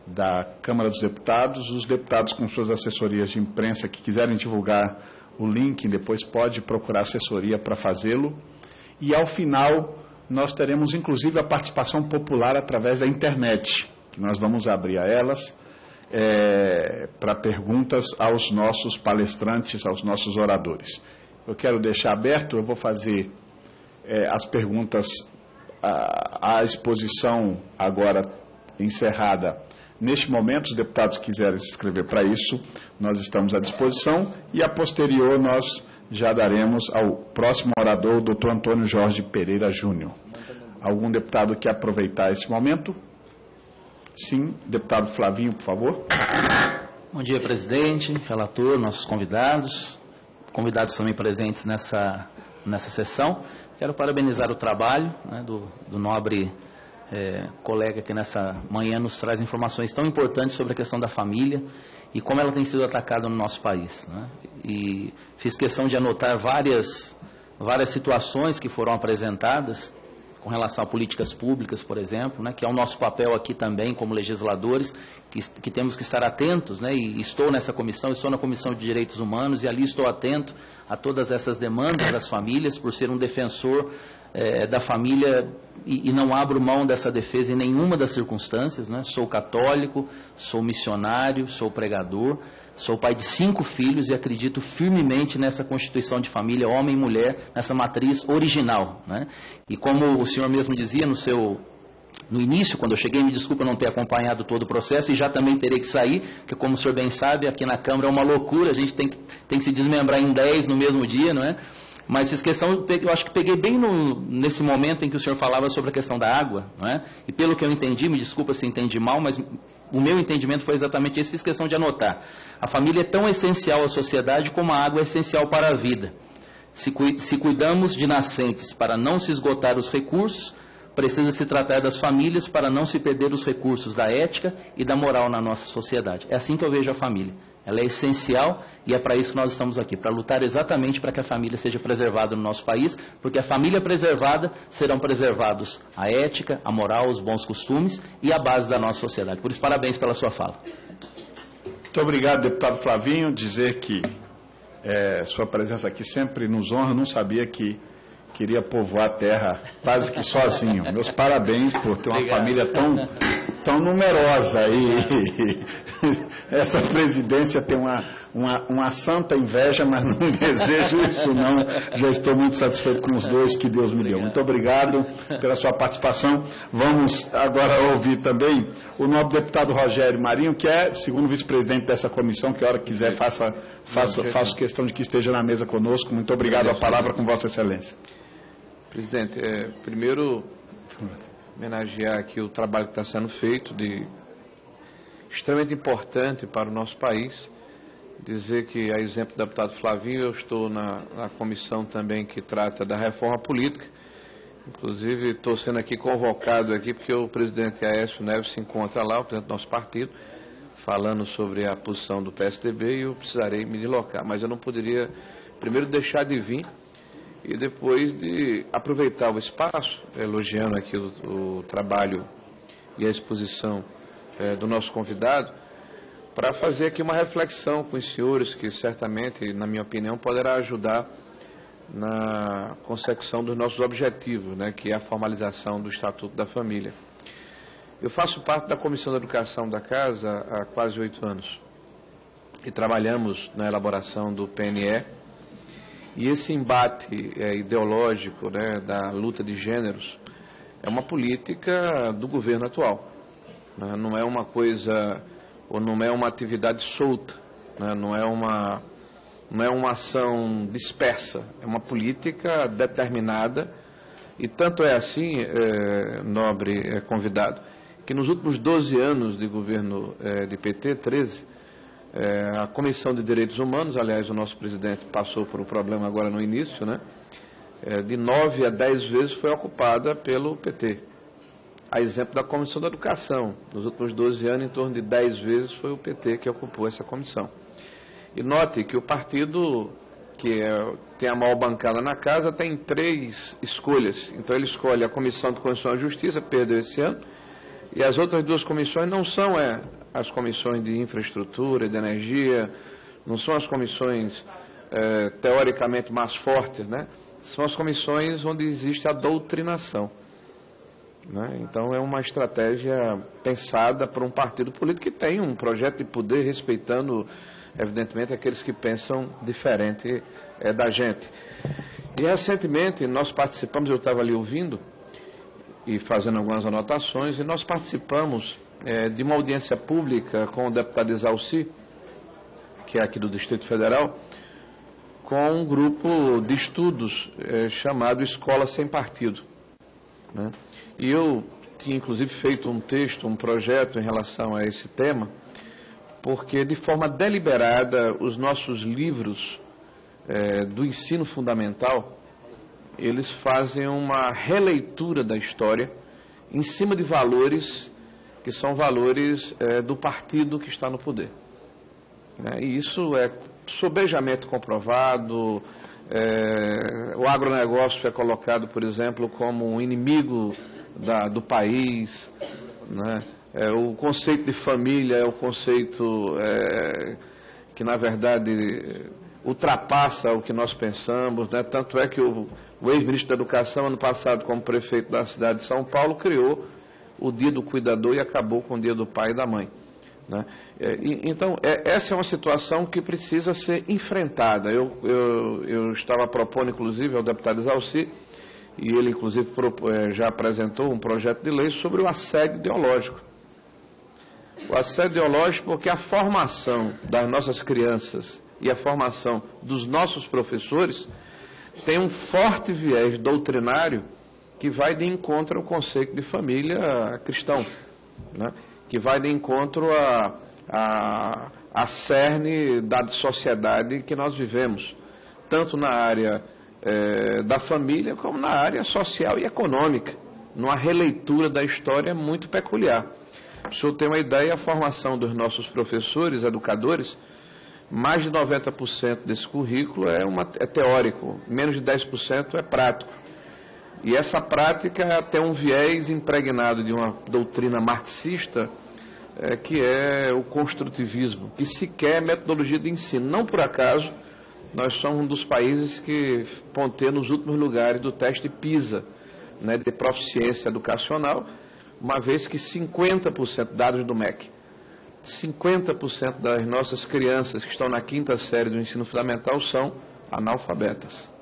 da Câmara dos Deputados. Os deputados com suas assessorias de imprensa que quiserem divulgar o link, depois pode procurar assessoria para fazê-lo. E ao final nós teremos inclusive a participação popular através da internet, que nós vamos abrir a elas para perguntas aos nossos palestrantes, aos nossos oradores. Eu quero deixar aberto, eu vou fazer as perguntas à exposição agora encerrada. Neste momento, os deputados que quiserem se inscrever para isso, nós estamos à disposição e a posterior nós já daremos ao próximo orador, o doutor Antônio Jorge Pereira Júnior. Algum deputado quer aproveitar esse momento? Sim, deputado Flavinho, por favor. Bom dia, presidente, relator, nossos convidados também presentes nessa sessão. Quero parabenizar o trabalho, né, do nobre colega que nessa manhã nos traz informações tão importantes sobre a questão da família e como ela tem sido atacada no nosso país, né? E fiz questão de anotar várias situações que foram apresentadas com relação a políticas públicas, por exemplo, né, que é o nosso papel aqui também como legisladores, que temos que estar atentos, né, e estou nessa comissão, estou na Comissão de Direitos Humanos e ali estou atento a todas essas demandas das famílias, por ser um defensor da família e não abro mão dessa defesa em nenhuma das circunstâncias, né? Sou católico, sou missionário, sou pregador, sou pai de 5 filhos e acredito firmemente nessa constituição de família, homem e mulher, nessa matriz original, né? E como o senhor mesmo dizia no início, quando eu cheguei, me desculpa não ter acompanhado todo o processo e já também terei que sair, porque como o senhor bem sabe, aqui na Câmara é uma loucura, a gente tem que se desmembrar em 10 no mesmo dia, não é? Mas fiz questão, eu acho que peguei bem nesse momento em que o senhor falava sobre a questão da água, não é? E pelo que eu entendi, me desculpa se entendi mal, mas o meu entendimento foi exatamente esse, fiz questão de anotar. A família é tão essencial à sociedade como a água é essencial para a vida. Se cuidamos de nascentes para não se esgotar os recursos, precisa se tratar das famílias para não se perder os recursos da ética e da moral na nossa sociedade. É assim que eu vejo a família. ela é essencial e é para isso que nós estamos aqui, para lutar exatamente para que a família seja preservada no nosso país, porque a família preservada serão preservados a ética, a moral, os bons costumes e a base da nossa sociedade. Por isso, parabéns pela sua fala. Muito obrigado, deputado Flavinho. Dizer que sua presença aqui sempre nos honra. Não sabia que queria povoar a terra quase que sozinho. Meus parabéns por ter uma família tão numerosa. E essa presidência tem uma santa inveja, mas não desejo isso não. Já estou muito satisfeito com os dois que Deus me deu. Muito obrigado pela sua participação. Vamos agora ouvir também o nobre deputado Rogério Marinho, que é segundo vice-presidente dessa comissão, que a hora que quiser faço questão de que esteja na mesa conosco. Muito obrigado. A palavra com Vossa Excelência. Presidente, primeiro homenagear aqui o trabalho que está sendo feito, extremamente importante para o nosso país. Dizer que, a exemplo do deputado Flavinho, eu estou na comissão também que trata da reforma política. Inclusive, estou sendo aqui convocado aqui porque o presidente Aécio Neves se encontra lá, o presidente do nosso partido, falando sobre a posição do PSDB, e eu precisarei me deslocar. Mas eu não poderia, primeiro, deixar de vir e depois de aproveitar o espaço, elogiando aqui o trabalho e a exposição do nosso convidado, para fazer aqui uma reflexão com os senhores, que certamente, na minha opinião, poderá ajudar na consecução dos nossos objetivos, né, que é a formalização do Estatuto da Família. Eu faço parte da Comissão de Educação da Casa há quase 8 anos e trabalhamos na elaboração do PNE. E esse embate ideológico, né, da luta de gêneros é uma política do governo atual, né? Não é uma coisa, ou não é uma atividade solta, né? Não é uma ação dispersa, é uma política determinada. E tanto é assim, nobre convidado, que nos últimos 12 anos de governo de PT, 13, a Comissão de Direitos Humanos, aliás, o nosso presidente passou por um problema agora no início, né? De 9 a 10 vezes foi ocupada pelo PT. A exemplo da Comissão da Educação, nos últimos 12 anos, em torno de 10 vezes foi o PT que ocupou essa comissão. E note que o partido que tem a maior bancada na casa tem 3 escolhas. Então ele escolhe a Comissão de Constituição e Justiça, perdeu esse ano, e as outras 2 comissões não são as comissões de infraestrutura, de energia, não são as comissões teoricamente mais fortes, né? São as comissões onde existe a doutrinação, né? Então é uma estratégia pensada por um partido político que tem um projeto de poder, respeitando, evidentemente, aqueles que pensam diferente da gente. E recentemente nós participamos, eu estava ali ouvindo e fazendo algumas anotações, e nós participamos de uma audiência pública com o deputado Exalci, que é aqui do Distrito Federal, com um grupo de estudos chamado Escola Sem Partido, né? E eu tinha inclusive feito um texto, um projeto em relação a esse tema, porque de forma deliberada os nossos livros do ensino fundamental, eles fazem uma releitura da história em cima de valores que são valores do partido que está no poder, né? E isso é sobejamente comprovado. O agronegócio é colocado, por exemplo, como um inimigo do país, né? O conceito de família é o conceito que, na verdade, ultrapassa o que nós pensamos, né? Tanto é que o ex-ministro da Educação, ano passado, como prefeito da cidade de São Paulo, criou o Dia do Cuidador e acabou com o Dia do Pai e da Mãe, né? Então, essa é uma situação que precisa ser enfrentada. Eu estava propondo, inclusive, ao deputado Exalci, e ele, inclusive, já apresentou um projeto de lei sobre o assédio ideológico. O assédio ideológico, porque a formação das nossas crianças e a formação dos nossos professores tem um forte viés doutrinário que vai de encontro ao conceito de família cristão, né? Que vai de encontro a cerne da sociedade que nós vivemos, tanto na área da família como na área social e econômica, numa releitura da história muito peculiar. Para o senhor ter uma ideia, a formação dos nossos professores, educadores, mais de 90% desse currículo é teórico, menos de 10% é prático. E essa prática tem um viés impregnado de uma doutrina marxista, que é o construtivismo, que sequer é metodologia de ensino. Não por acaso, nós somos um dos países que ponteia nos últimos lugares do teste PISA, né, de proficiência educacional, uma vez que 50%, dados do MEC, 50% das nossas crianças que estão na 5ª série do ensino fundamental são analfabetas.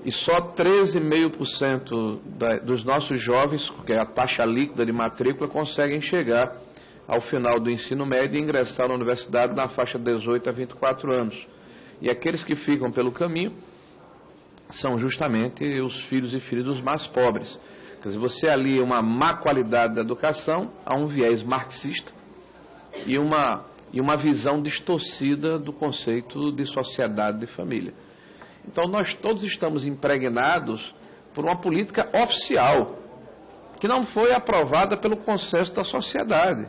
E só 13,5% dos nossos jovens, que é a taxa líquida de matrícula, conseguem chegar ao final do ensino médio e ingressar na universidade na faixa de 18 a 24 anos. E aqueles que ficam pelo caminho são justamente os filhos e filhas dos mais pobres. Quer dizer, você alia uma má qualidade da educação a um viés marxista e uma visão distorcida do conceito de sociedade de família. Então, nós todos estamos impregnados por uma política oficial, que não foi aprovada pelo consenso da sociedade.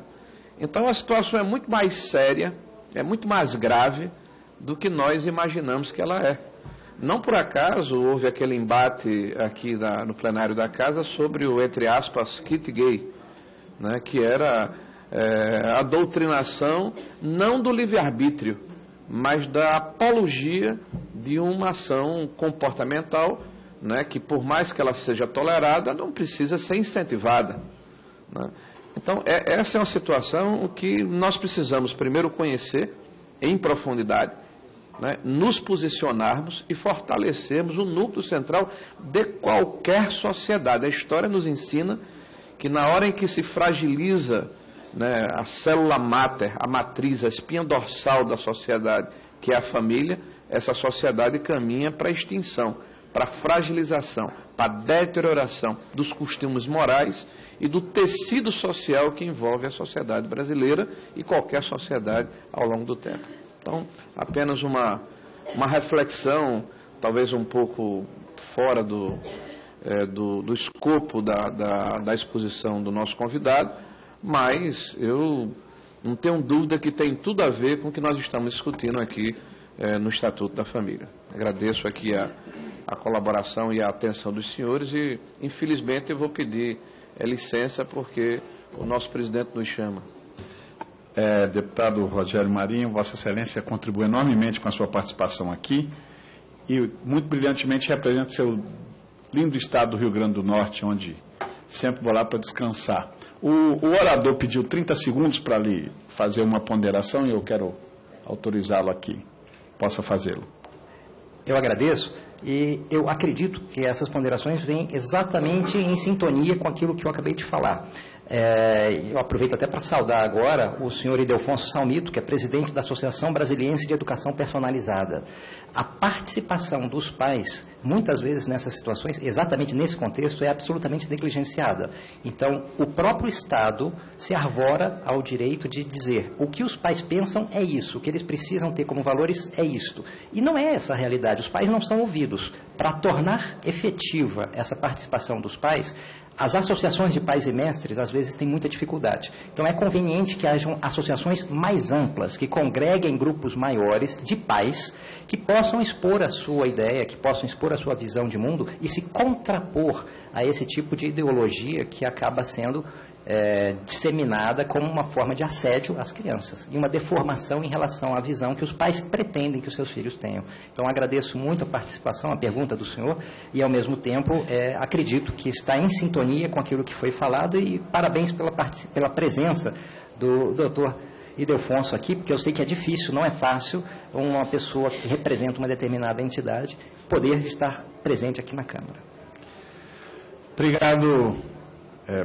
Então, a situação é muito mais séria, é muito mais grave do que nós imaginamos que ela é. Não por acaso houve aquele embate aqui no plenário da Casa sobre o, entre aspas, kit gay, né, que era a doutrinação não do livre-arbítrio, mas da apologia de uma ação comportamental, né, que por mais que ela seja tolerada, não precisa ser incentivada, né? Então, essa é uma situação que nós precisamos primeiro conhecer em profundidade, né, nos posicionarmos e fortalecermos o núcleo central de qualquer sociedade. A história nos ensina que na hora em que se fragiliza, né, a célula máter, a matriz, a espinha dorsal da sociedade, que é a família, essa sociedade caminha para a extinção, para a fragilização, para a deterioração dos costumes morais e do tecido social que envolve a sociedade brasileira e qualquer sociedade ao longo do tempo. Então, apenas uma reflexão, talvez um pouco fora do escopo da exposição do nosso convidado, mas eu não tenho dúvida que tem tudo a ver com o que nós estamos discutindo aqui no Estatuto da Família. Agradeço aqui a colaboração e a atenção dos senhores e, infelizmente, eu vou pedir licença porque o nosso presidente nos chama. Deputado Rogério Marinho, Vossa Excelência contribui enormemente com a sua participação aqui e muito brilhantemente representa o seu lindo estado do Rio Grande do Norte, onde sempre vou lá para descansar. O orador pediu 30 segundos para lhe fazer uma ponderação e eu quero autorizá-lo aqui. Possa fazê-lo. Eu agradeço e eu acredito que essas ponderações vêm exatamente em sintonia com aquilo que eu acabei de falar. Eu aproveito até para saudar agora o senhor Ildefonso Salmito, que é presidente da Associação Brasiliense de Educação Personalizada. A participação dos pais, muitas vezes nessas situações, exatamente nesse contexto, é absolutamente negligenciada. Então, o próprio Estado se arvora ao direito de dizer o que os pais pensam é isso, o que eles precisam ter como valores é isto. E não é essa a realidade, os pais não são ouvidos. Para tornar efetiva essa participação dos pais, as associações de pais e mestres, às vezes, têm muita dificuldade. Então, é conveniente que hajam associações mais amplas, que congreguem grupos maiores de pais, que possam expor a sua ideia, que possam expor a sua visão de mundo e se contrapor a esse tipo de ideologia que acaba sendo disseminada como uma forma de assédio às crianças e uma deformação em relação à visão que os pais pretendem que os seus filhos tenham. Então, agradeço muito a participação, a pergunta do senhor e, ao mesmo tempo, acredito que está em sintonia com aquilo que foi falado e parabéns pela presença do doutor Ildefonso aqui, porque eu sei que é difícil, não é fácil uma pessoa que representa uma determinada entidade poder estar presente aqui na Câmara. Obrigado,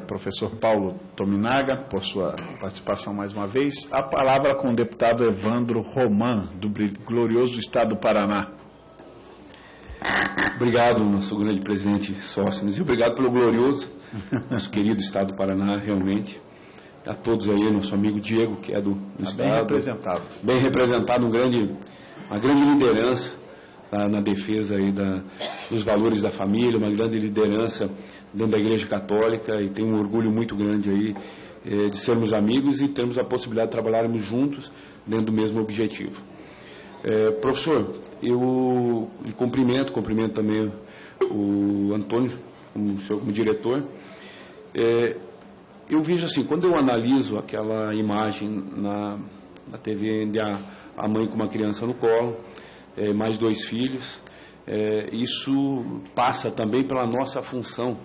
professor Paulo Tominaga, por sua participação mais uma vez. A palavra com o deputado Evandro Roman, do glorioso Estado do Paraná. Obrigado, nosso grande presidente Sóstenes, e obrigado pelo glorioso, nosso querido Estado do Paraná, realmente. A todos aí, nosso amigo Diego, que é do Estado. Bem representado. Bem representado, uma grande liderança na defesa aí dos valores da família, uma grande liderança dentro da Igreja Católica, e tenho um orgulho muito grande aí de sermos amigos e termos a possibilidade de trabalharmos juntos dentro do mesmo objetivo. Professor, eu lhe cumprimento também o Antônio, o senhor como diretor. Eu vejo assim, quando eu analiso aquela imagem na TV, a mãe com uma criança no colo, mais 2 filhos, isso passa também pela nossa função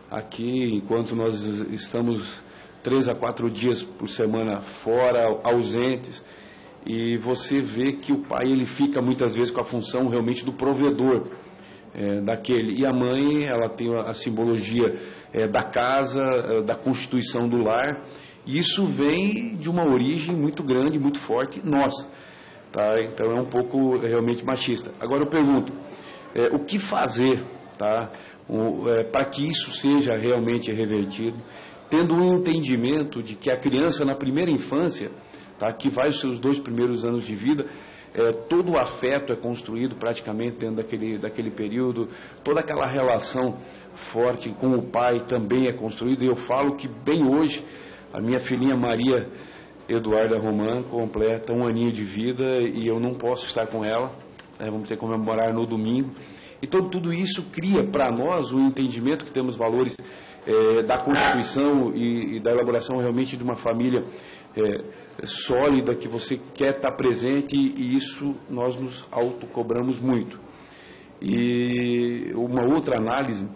aqui, enquanto nós estamos 3 a 4 dias por semana fora, ausentes, e você vê que o pai ele fica muitas vezes com a função realmente do provedor daquele, e a mãe ela tem a simbologia da casa, da constituição do lar, e isso vem de uma origem muito grande, muito forte nossa, tá? Então é um pouco realmente machista. Agora eu pergunto, o que fazer, tá? Para que isso seja realmente revertido, tendo um entendimento de que a criança na primeira infância, tá, que vai os seus 2 primeiros anos de vida, todo o afeto é construído praticamente dentro daquele período, toda aquela relação forte com o pai também é construída, e eu falo que bem hoje, a minha filhinha Maria Eduarda Roman completa 1 aninho de vida e eu não posso estar com ela, vamos ter que comemorar no domingo. Então tudo isso cria para nós o entendimento que temos valores da constituição e da elaboração realmente de uma família sólida, que você quer estar presente, e isso nós nos autocobramos muito. E uma outra análise,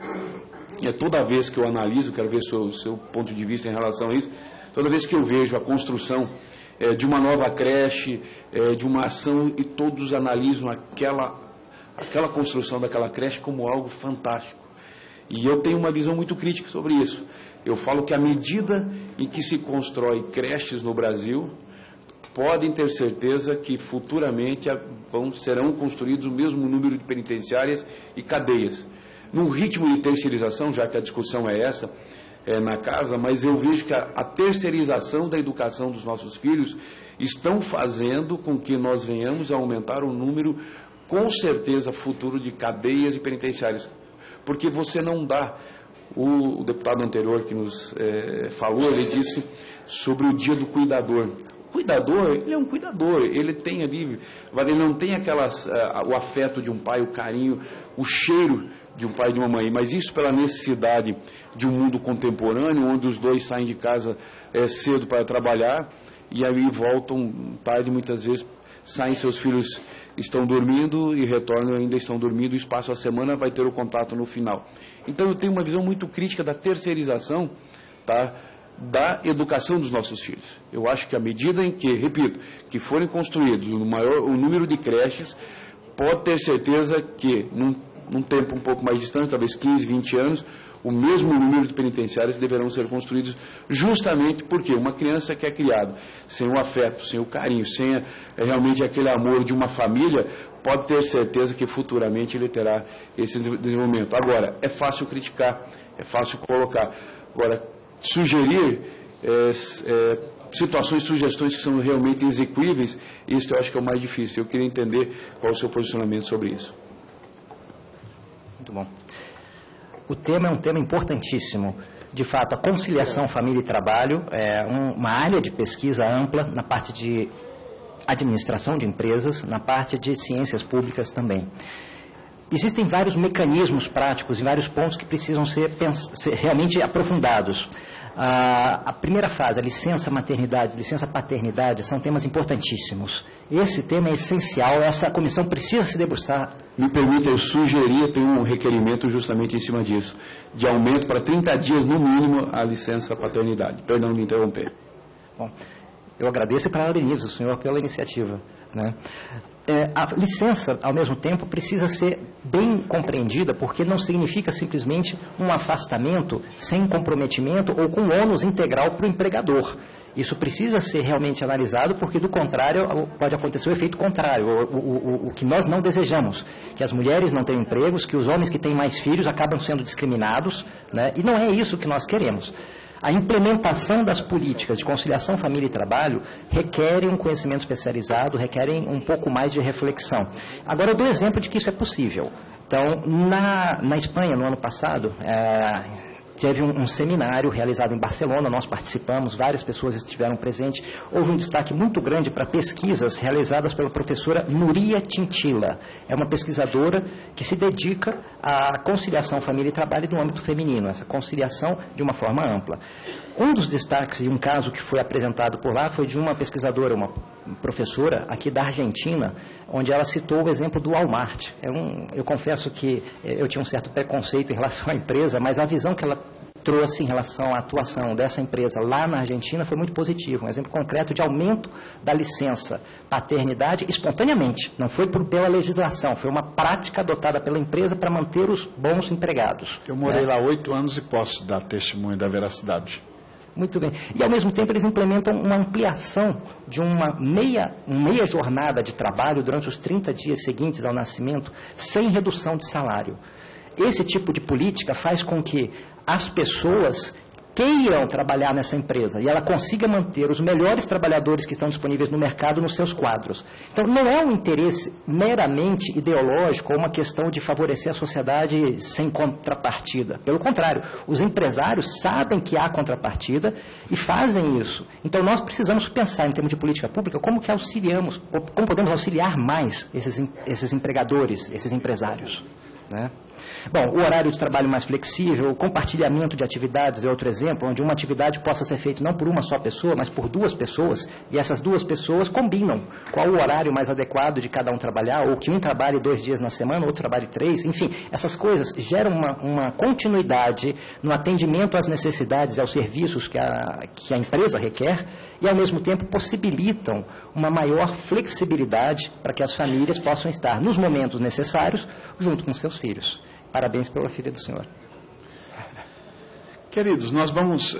toda vez que eu analiso, quero ver o seu ponto de vista em relação a isso, toda vez que eu vejo a construção de uma nova creche, de uma ação, e todos analisam aquela construção daquela creche como algo fantástico. E eu tenho uma visão muito crítica sobre isso. Eu falo que à medida em que se constrói creches no Brasil, podem ter certeza que futuramente serão construídos o mesmo número de penitenciárias e cadeias. Num ritmo de terceirização, já que a discussão é essa na casa, mas eu vejo que a terceirização da educação dos nossos filhos estão fazendo com que nós venhamos a aumentar o número, com certeza, futuro de cadeias e penitenciárias. Porque você não dá, o deputado anterior que nos falou, ele disse sobre o dia do cuidador. O cuidador, ele é um cuidador, ele tem ali, ele não tem o afeto de um pai, o carinho, o cheiro de um pai e de uma mãe, mas isso pela necessidade de um mundo contemporâneo, onde os dois saem de casa cedo para trabalhar, e aí voltam tarde, muitas vezes saem, seus filhos estão dormindo e retornam, ainda estão dormindo, e passam a semana, vai ter o contato no final. Então eu tenho uma visão muito crítica da terceirização, tá, da educação dos nossos filhos. Eu acho que à medida em que, repito, que forem construídos o número de creches, pode ter certeza que num tempo um pouco mais distante, talvez 15, 20 anos, o mesmo número de penitenciários deverão ser construídos, justamente porque uma criança que é criada sem o afeto, sem o carinho, sem realmente aquele amor de uma família, pode ter certeza que futuramente ele terá esse desenvolvimento. Agora, é fácil criticar, é fácil colocar. Agora, sugerir situações, sugestões que são realmente execuíveis, isso eu acho que é o mais difícil. Eu queria entender qual é o seu posicionamento sobre isso. Muito bom. O tema é um tema importantíssimo. De fato, a conciliação família e trabalho é uma área de pesquisa ampla na parte de administração de empresas, na parte de ciências públicas também. Existem vários mecanismos práticos e vários pontos que precisam ser realmente aprofundados. A primeira fase, a licença maternidade, licença paternidade, são temas importantíssimos. Esse tema é essencial, essa comissão precisa se debruçar. Me permita, eu sugeria, tem um requerimento justamente em cima disso, de aumento para 30 dias no mínimo a licença paternidade. Perdão de me interromper. Bom, eu agradeço e parabenizo o senhor pela iniciativa, né? A licença, ao mesmo tempo, precisa ser bem compreendida, porque não significa simplesmente um afastamento sem comprometimento ou com ônus integral para o empregador. Isso precisa ser realmente analisado, porque do contrário pode acontecer o efeito contrário, o que nós não desejamos, que as mulheres não tenham empregos, que os homens que têm mais filhos acabam sendo discriminados, né? E não é isso que nós queremos. a implementação das políticas de conciliação família e trabalho requerem um conhecimento especializado, requerem um pouco mais de reflexão. Agora, eu dou exemplo de que isso é possível. Então, na Espanha, no ano passado, teve um seminário realizado em Barcelona, nós participamos, várias pessoas estiveram presentes. Houve um destaque muito grande para pesquisas realizadas pela professora Núria Tintila. É uma pesquisadora que se dedica à conciliação família e trabalho no âmbito feminino, essa conciliação de uma forma ampla. Um dos destaques e um caso que foi apresentado por lá foi de uma pesquisadora, uma professora aqui da Argentina, onde ela citou o exemplo do Walmart. Eu confesso que eu tinha um certo preconceito em relação à empresa, mas a visão que ela trouxe em relação à atuação dessa empresa lá na Argentina foi muito positiva. Um exemplo concreto de aumento da licença paternidade espontaneamente. Não foi pela legislação, foi uma prática adotada pela empresa para manter os bons empregados. Eu morei lá 8 anos e posso dar testemunho da veracidade. Muito bem. E, ao mesmo tempo, eles implementam uma ampliação de uma meia jornada de trabalho durante os 30 dias seguintes ao nascimento, sem redução de salário. Esse tipo de política faz com que as pessoas queiram trabalhar nessa empresa e ela consiga manter os melhores trabalhadores que estão disponíveis no mercado nos seus quadros. Então, não é um interesse meramente ideológico ou uma questão de favorecer a sociedade sem contrapartida. Pelo contrário, os empresários sabem que há contrapartida e fazem isso. Então, nós precisamos pensar, em termos de política pública, como que auxiliamos, ou como podemos auxiliar mais esses empregadores, esses empresários, né? Bom, o horário de trabalho mais flexível, o compartilhamento de atividades é outro exemplo, onde uma atividade possa ser feita não por uma só pessoa, mas por 2 pessoas, e essas 2 pessoas combinam qual o horário mais adequado de cada um trabalhar, ou que um trabalhe 2 dias na semana, outro trabalhe 3, enfim, essas coisas geram uma continuidade no atendimento às necessidades e aos serviços que a empresa requer, e ao mesmo tempo possibilitam uma maior flexibilidade para que as famílias possam estar nos momentos necessários junto com seus filhos. Parabéns pela filha do senhor. Queridos, nós vamos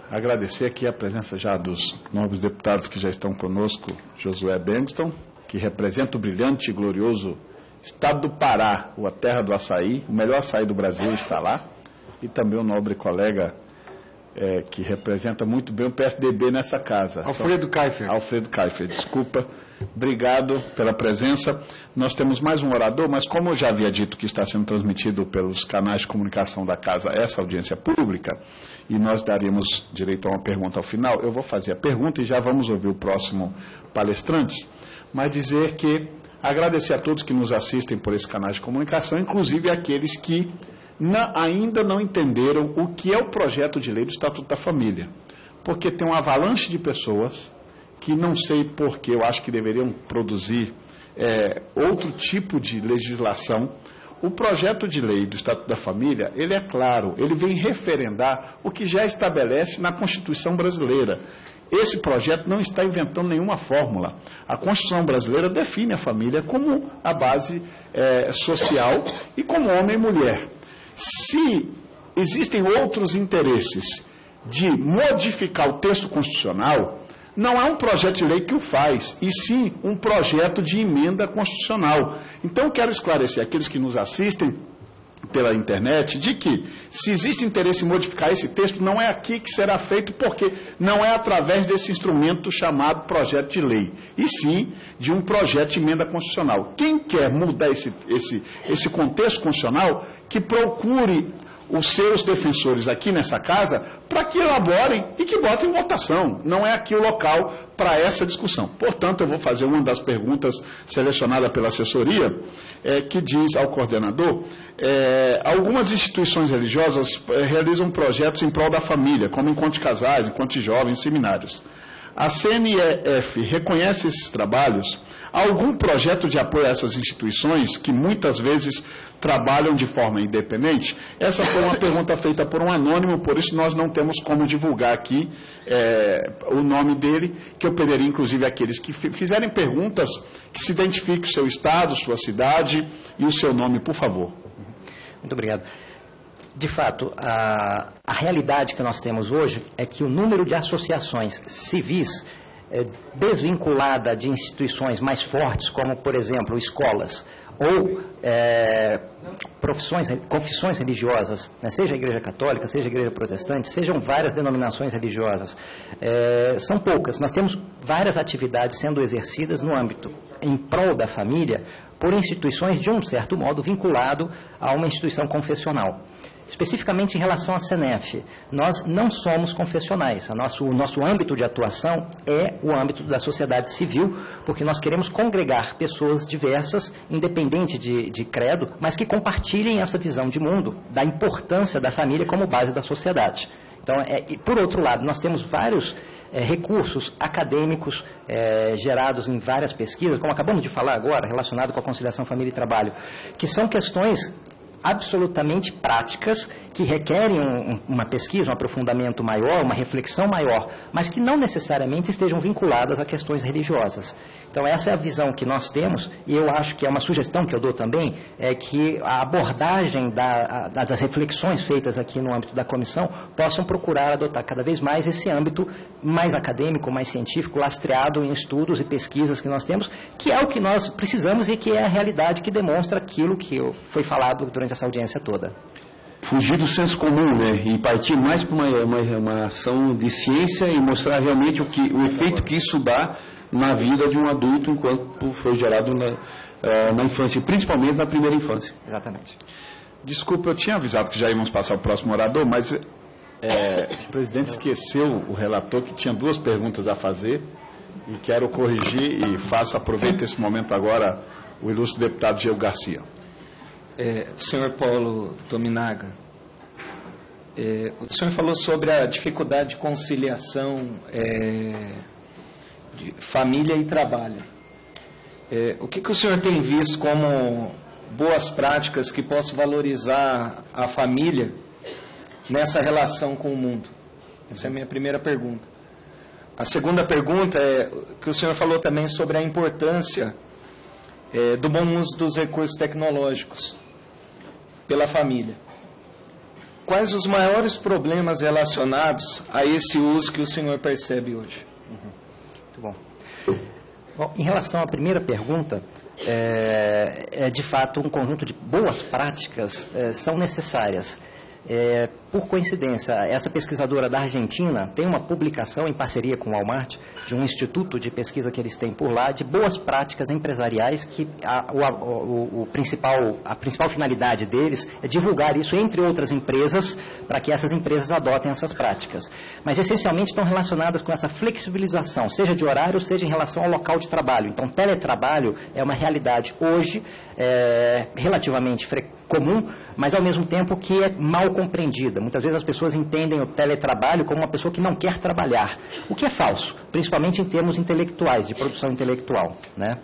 agradecer aqui a presença já dos novos deputados que já estão conosco, Josué Bengston, que representa o brilhante e glorioso estado do Pará, a terra do açaí, o melhor açaí do Brasil está lá, e também o nobre colega que representa muito bem o PSDB nessa casa. Alfredo Kaifer. Alfredo Kaifer, desculpa. Obrigado pela presença. Nós temos mais um orador, mas como eu já havia dito que está sendo transmitido pelos canais de comunicação da casa essa audiência pública, e nós daríamos direito a uma pergunta ao final, eu vou fazer a pergunta e já vamos ouvir o próximo palestrante, mas dizer que agradecer a todos que nos assistem por esse canal de comunicação, inclusive aqueles que ainda não entenderam o que é o projeto de lei do Estatuto da Família, porque tem uma avalanche de pessoas que não sei porquê, eu acho que deveriam produzir outro tipo de legislação. O projeto de lei do Estatuto da Família, ele é claro, ele vem referendar o que já estabelece na Constituição brasileira. Esse projeto não está inventando nenhuma fórmula. A Constituição brasileira define a família como a base social e como homem e mulher. Se existem outros interesses de modificar o texto constitucional, não é um projeto de lei que o faz, e sim um projeto de emenda constitucional. Então, eu quero esclarecer aqueles que nos assistem pela internet de que, se existe interesse em modificar esse texto, não é aqui que será feito, porque não é através desse instrumento chamado projeto de lei, e sim de um projeto de emenda constitucional. Quem quer mudar esse contexto constitucional, que procure os seus defensores aqui nessa casa para que elaborem e que botem em votação. Não é aqui o local para essa discussão. Portanto, eu vou fazer uma das perguntas selecionada pela assessoria, que diz ao coordenador, algumas instituições religiosas realizam projetos em prol da família, como encontros de casais, encontros de jovens, seminários. A CNEF reconhece esses trabalhos? Há algum projeto de apoio a essas instituições que muitas vezes trabalham de forma independente? Essa foi uma pergunta feita por um anônimo, por isso nós não temos como divulgar aqui o nome dele, que eu pediria inclusive àqueles que fizerem perguntas, que se identifiquem o seu estado, sua cidade e o seu nome, por favor. Muito obrigado. De fato, a realidade que nós temos hoje é que o número de associações civis desvinculada de instituições mais fortes, como, por exemplo, escolas ou confissões religiosas, né, seja a Igreja Católica, seja a Igreja Protestante, sejam várias denominações religiosas, são poucas. Nós temos várias atividades sendo exercidas no âmbito em prol da família por instituições, de um certo modo, vinculado a uma instituição confessional. Especificamente em relação à SENEF, nós não somos confessionais. O nosso âmbito de atuação é o âmbito da sociedade civil, porque nós queremos congregar pessoas diversas, independente de credo, mas que compartilhem essa visão de mundo, da importância da família como base da sociedade. Então, por outro lado, nós temos vários recursos acadêmicos gerados em várias pesquisas, como acabamos de falar agora, relacionado com a conciliação família e trabalho, que são questões absolutamente práticas, que requerem uma pesquisa, um aprofundamento maior, uma reflexão maior, mas que não necessariamente estejam vinculadas a questões religiosas. Então, essa é a visão que nós temos, e eu acho que é uma sugestão que eu dou também, é que a abordagem das reflexões feitas aqui no âmbito da comissão possam procurar adotar cada vez mais esse âmbito mais acadêmico, mais científico, lastreado em estudos e pesquisas que nós temos, que é o que nós precisamos e que é a realidade que demonstra aquilo que foi falado durante essa audiência toda. Fugir do senso comum, né, e partir mais para uma ação de ciência e mostrar realmente o efeito que isso dá na vida de um adulto enquanto foi gerado na infância, principalmente na primeira infância. Exatamente. Desculpa, eu tinha avisado que já íamos passar ao próximo orador, mas o presidente esqueceu, o relator, que tinha 2 perguntas a fazer, e quero corrigir e aproveito esse momento agora, o ilustre deputado Diego Garcia. Senhor Paulo Dominaga, o senhor falou sobre a dificuldade de conciliação de família e trabalho. O que o senhor tem visto como boas práticas que possam valorizar a família nessa relação com o mundo? Essa é a minha primeira pergunta. A segunda pergunta é que o senhor falou também sobre a importância do bom uso dos recursos tecnológicos pela família. Quais os maiores problemas relacionados a esse uso que o senhor percebe hoje? Muito bom. Bom, em relação à primeira pergunta, de fato um conjunto de boas práticas são necessárias. Por coincidência, essa pesquisadora da Argentina tem uma publicação em parceria com o Walmart, de um instituto de pesquisa que eles têm por lá, de boas práticas empresariais, que a principal finalidade deles é divulgar isso entre outras empresas, para que essas empresas adotem essas práticas. Mas essencialmente estão relacionadas com essa flexibilização, seja de horário, seja em relação ao local de trabalho. Então, teletrabalho é uma realidade hoje relativamente comum, mas ao mesmo tempo que é mal compreendida. Muitas vezes as pessoas entendem o teletrabalho como uma pessoa que não quer trabalhar, o que é falso, principalmente em termos intelectuais, de produção intelectual, né?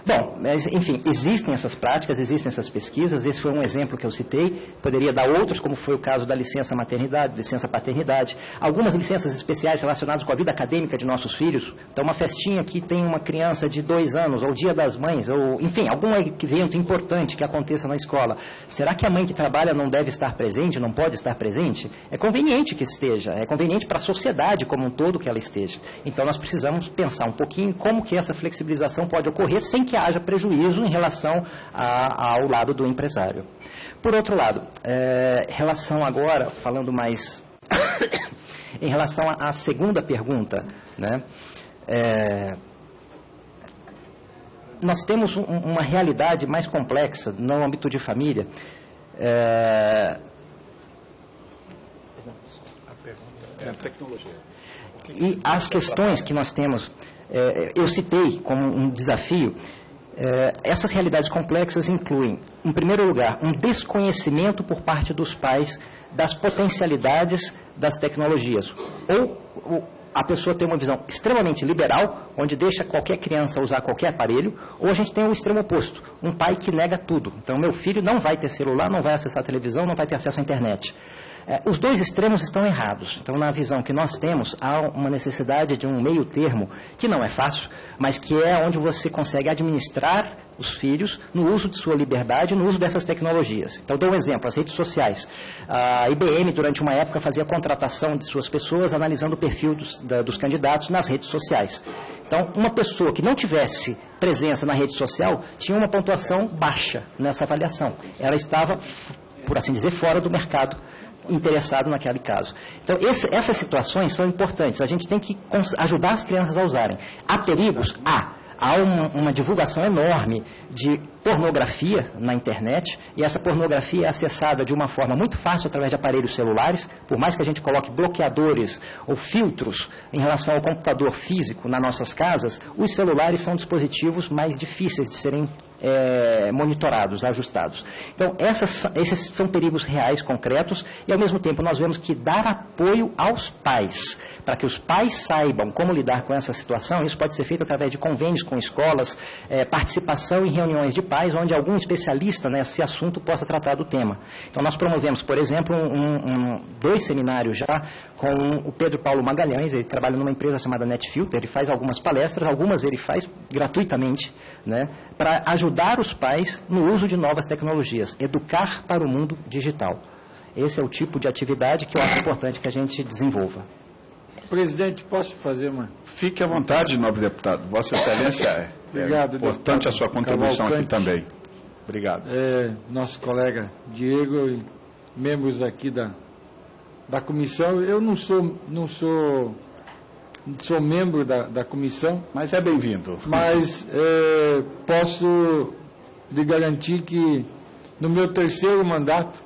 Bom, mas, enfim, existem essas práticas, existem essas pesquisas, esse foi um exemplo que eu citei, poderia dar outros, como foi o caso da licença maternidade, licença paternidade, algumas licenças especiais relacionadas com a vida acadêmica de nossos filhos. Então, uma festinha que tem uma criança de 2 anos, ou Dia das Mães, ou, enfim, algum evento importante que aconteça na escola. Será que a mãe que trabalha não deve estar presente, não pode estar presente? É conveniente que esteja, é conveniente para a sociedade como um todo que ela esteja. Então, nós precisamos pensar um pouquinho como que essa flexibilização pode ocorrer sem que haja prejuízo em relação ao lado do empresário. Por outro lado, relação agora, falando mais em relação à segunda pergunta, né? Nós temos uma realidade mais complexa no âmbito de família. A tecnologia. E as questões que nós temos, eu citei como um desafio. Essas realidades complexas incluem, em primeiro lugar, um desconhecimento por parte dos pais das potencialidades das tecnologias. Ou a pessoa tem uma visão extremamente liberal, onde deixa qualquer criança usar qualquer aparelho, ou a gente tem o extremo oposto, um pai que nega tudo. Então, meu filho não vai ter celular, não vai acessar a televisão, não vai ter acesso à internet. Os dois extremos estão errados. Então, na visão que nós temos, há uma necessidade de um meio termo, que não é fácil, mas que é onde você consegue administrar os filhos no uso de sua liberdade, no uso dessas tecnologias. Então, dou um exemplo, as redes sociais. A IBM, durante uma época, fazia contratação de suas pessoas, analisando o perfil dos candidatos nas redes sociais. Então, Então, uma pessoa que não tivesse presença na rede social tinha uma pontuação baixa nessa avaliação. Ela estava, por assim dizer, fora do mercado interessado naquele caso. Então, essas situações são importantes. A gente tem que ajudar as crianças a usarem. Há perigos? Há uma divulgação enorme de pornografia na internet, e essa pornografia é acessada de uma forma muito fácil através de aparelhos celulares. Por mais que a gente coloque bloqueadores ou filtros em relação ao computador físico nas nossas casas, os celulares são dispositivos mais difíceis de serem monitorados, ajustados. Então, esses são perigos reais, concretos, e ao mesmo tempo nós vemos que dar apoio aos pais, para que os pais saibam como lidar com essa situação. Isso pode ser feito através de convênios com escolas, participação em reuniões de pais, onde algum especialista nesse assunto possa tratar do tema. Então, nós promovemos, por exemplo, 2 seminários já com o Pedro Paulo Magalhães. Ele trabalha numa empresa chamada Netfilter, ele faz algumas palestras, algumas ele faz gratuitamente, né, para ajudar os pais no uso de novas tecnologias, educar para o mundo digital. Esse é o tipo de atividade que eu acho importante que a gente desenvolva. Presidente, posso fazer uma... Fique à vontade, nobre deputado. Vossa Excelência, Obrigado, importante a sua contribuição aqui Cavalcante. também. Obrigado. Nosso colega Diego e membros aqui da comissão. Eu não sou membro da comissão. Mas é bem-vindo. Mas posso lhe garantir que no meu 3º mandato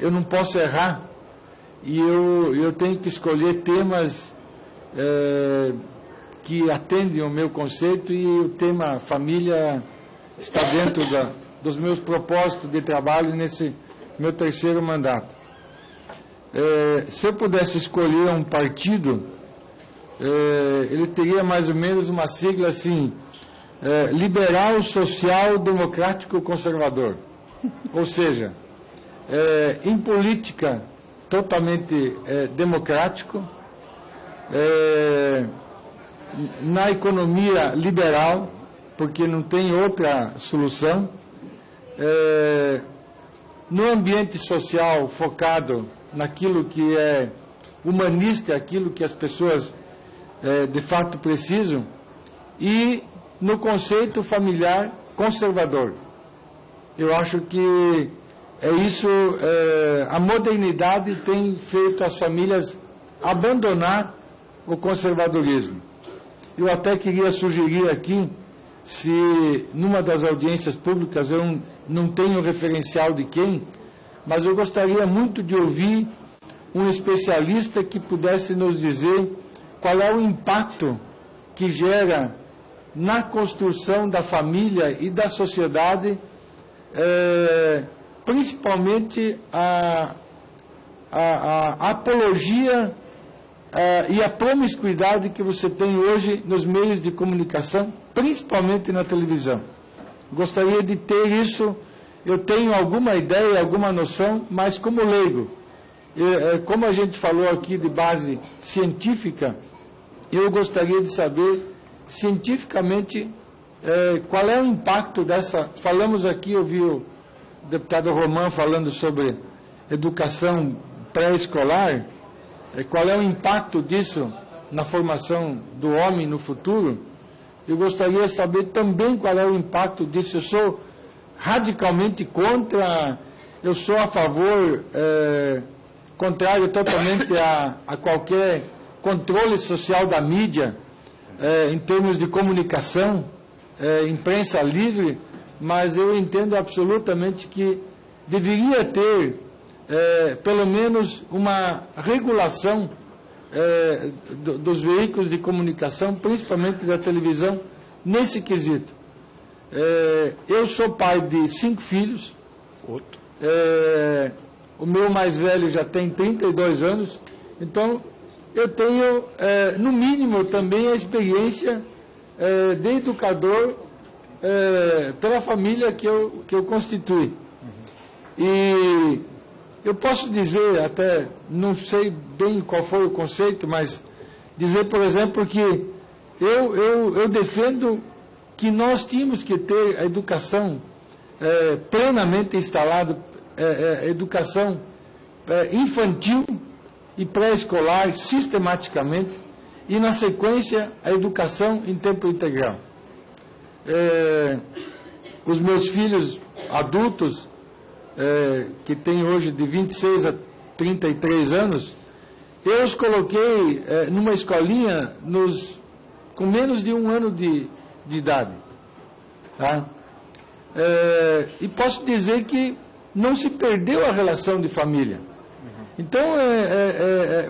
eu não posso errar, e eu tenho que escolher temas que atendem ao meu conceito, e o tema família está dentro dos meus propósitos de trabalho nesse meu 3º mandato. Se eu pudesse escolher um partido, ele teria mais ou menos uma sigla assim, Liberal Social Democrático Conservador. Ou seja, em política totalmente democrático, na economia liberal, porque não tem outra solução, no ambiente social focado naquilo que é humanista, aquilo que as pessoas de fato precisam, e no conceito familiar conservador. Eu acho que isso, a modernidade tem feito as famílias abandonar o conservadorismo. Eu até queria sugerir aqui, se numa das audiências públicas, eu não tenho referencial de quem, mas eu gostaria muito de ouvir um especialista que pudesse nos dizer qual é o impacto que gera na construção da família e da sociedade, principalmente a apologia e a promiscuidade que você tem hoje nos meios de comunicação, principalmente na televisão. Gostaria de ter isso. Eu tenho alguma ideia, alguma noção, mas como leigo, como a gente falou aqui de base científica, eu gostaria de saber cientificamente qual é o impacto dessa... Falamos aqui, eu vi o deputado Romão falando sobre educação pré-escolar, qual é o impacto disso na formação do homem no futuro. Eu gostaria de saber também qual é o impacto disso. Eu sou radicalmente contra, eu sou a favor, contrário totalmente a qualquer controle social da mídia, em termos de comunicação, imprensa livre, mas eu entendo absolutamente que deveria ter, pelo menos, uma regulação dos veículos de comunicação, principalmente da televisão, nesse quesito. Eu sou pai de 5 filhos, o meu mais velho já tem 32 anos, então eu tenho, no mínimo, também a experiência de educador pela família que eu constituí. E eu posso dizer, até não sei bem qual foi o conceito, mas dizer, por exemplo, que eu defendo que nós tínhamos que ter a educação plenamente instalada, educação infantil e pré-escolar sistematicamente, e, na sequência, a educação em tempo integral. Os meus filhos adultos, que têm hoje de 26 a 33 anos, eu os coloquei numa escolinha com menos de 1 ano de idade. Tá? E posso dizer que não se perdeu a relação de família. Então,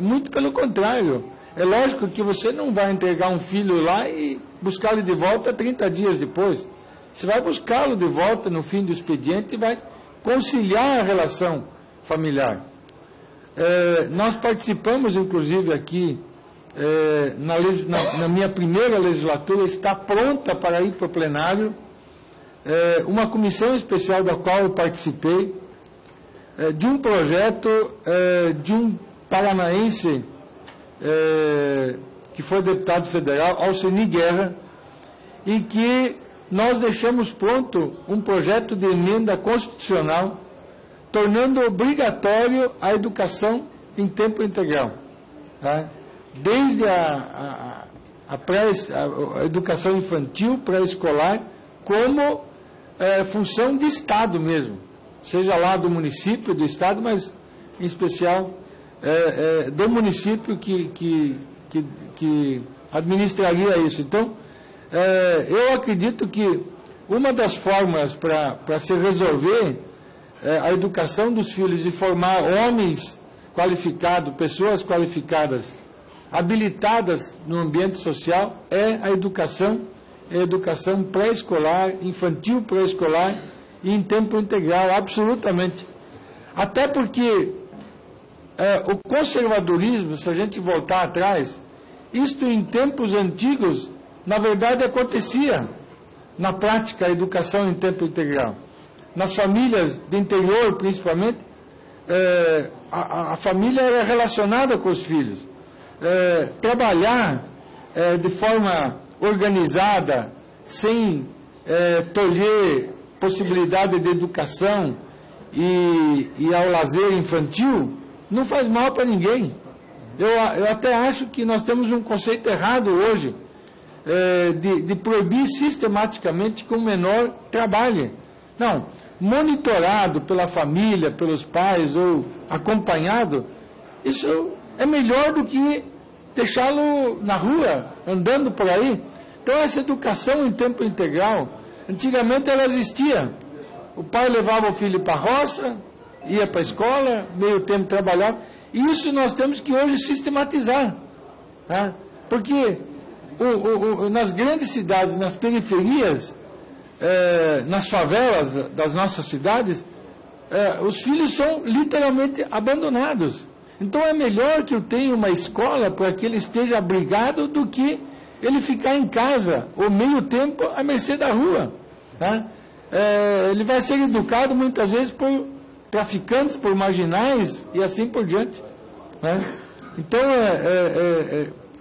muito pelo contrário. É lógico que você não vai entregar um filho lá e buscá-lo de volta 30 dias depois. Você vai buscá-lo de volta no fim do expediente e vai conciliar a relação familiar. Nós participamos, inclusive, aqui, na minha primeira legislatura, está pronta para ir para o plenário, uma comissão especial da qual eu participei, de um projeto de um paranaense que foi deputado federal, Alceni Guerra, em que nós deixamos pronto um projeto de emenda constitucional tornando obrigatório a educação em tempo integral, tá? Desde a educação infantil, pré-escolar, como função de Estado mesmo, seja lá do município, do Estado, mas em especial do município que administraria isso. Então, eu acredito que uma das formas para se resolver a educação dos filhos e formar homens qualificados, pessoas qualificadas, habilitadas no ambiente social, é a educação pré-escolar, infantil pré-escolar e em tempo integral, absolutamente. Até porque o conservadorismo, se a gente voltar atrás, isto em tempos antigos, na verdade acontecia na prática a educação em tempo integral. Nas famílias do interior, principalmente, a família era relacionada com os filhos. Trabalhar de forma organizada, sem tolher possibilidade de educação e ao lazer infantil, não faz mal para ninguém. Eu até acho que nós temos um conceito errado hoje de proibir sistematicamente que o menor trabalhe. Não, monitorado pela família, pelos pais ou acompanhado, isso é melhor do que deixá-lo na rua, andando por aí. Então essa educação em tempo integral, antigamente ela existia. O pai levava o filho para a roça, ia para a escola, meio tempo trabalhava. E isso nós temos que hoje sistematizar. Tá? Porque nas grandes cidades, nas periferias, nas favelas das nossas cidades, os filhos são literalmente abandonados. Então é melhor que eu tenha uma escola para que ele esteja abrigado do que ele ficar em casa, ou meio tempo, à mercê da rua. Tá? Ele vai ser educado muitas vezes por traficantes, por marginais e assim por diante. Né? Então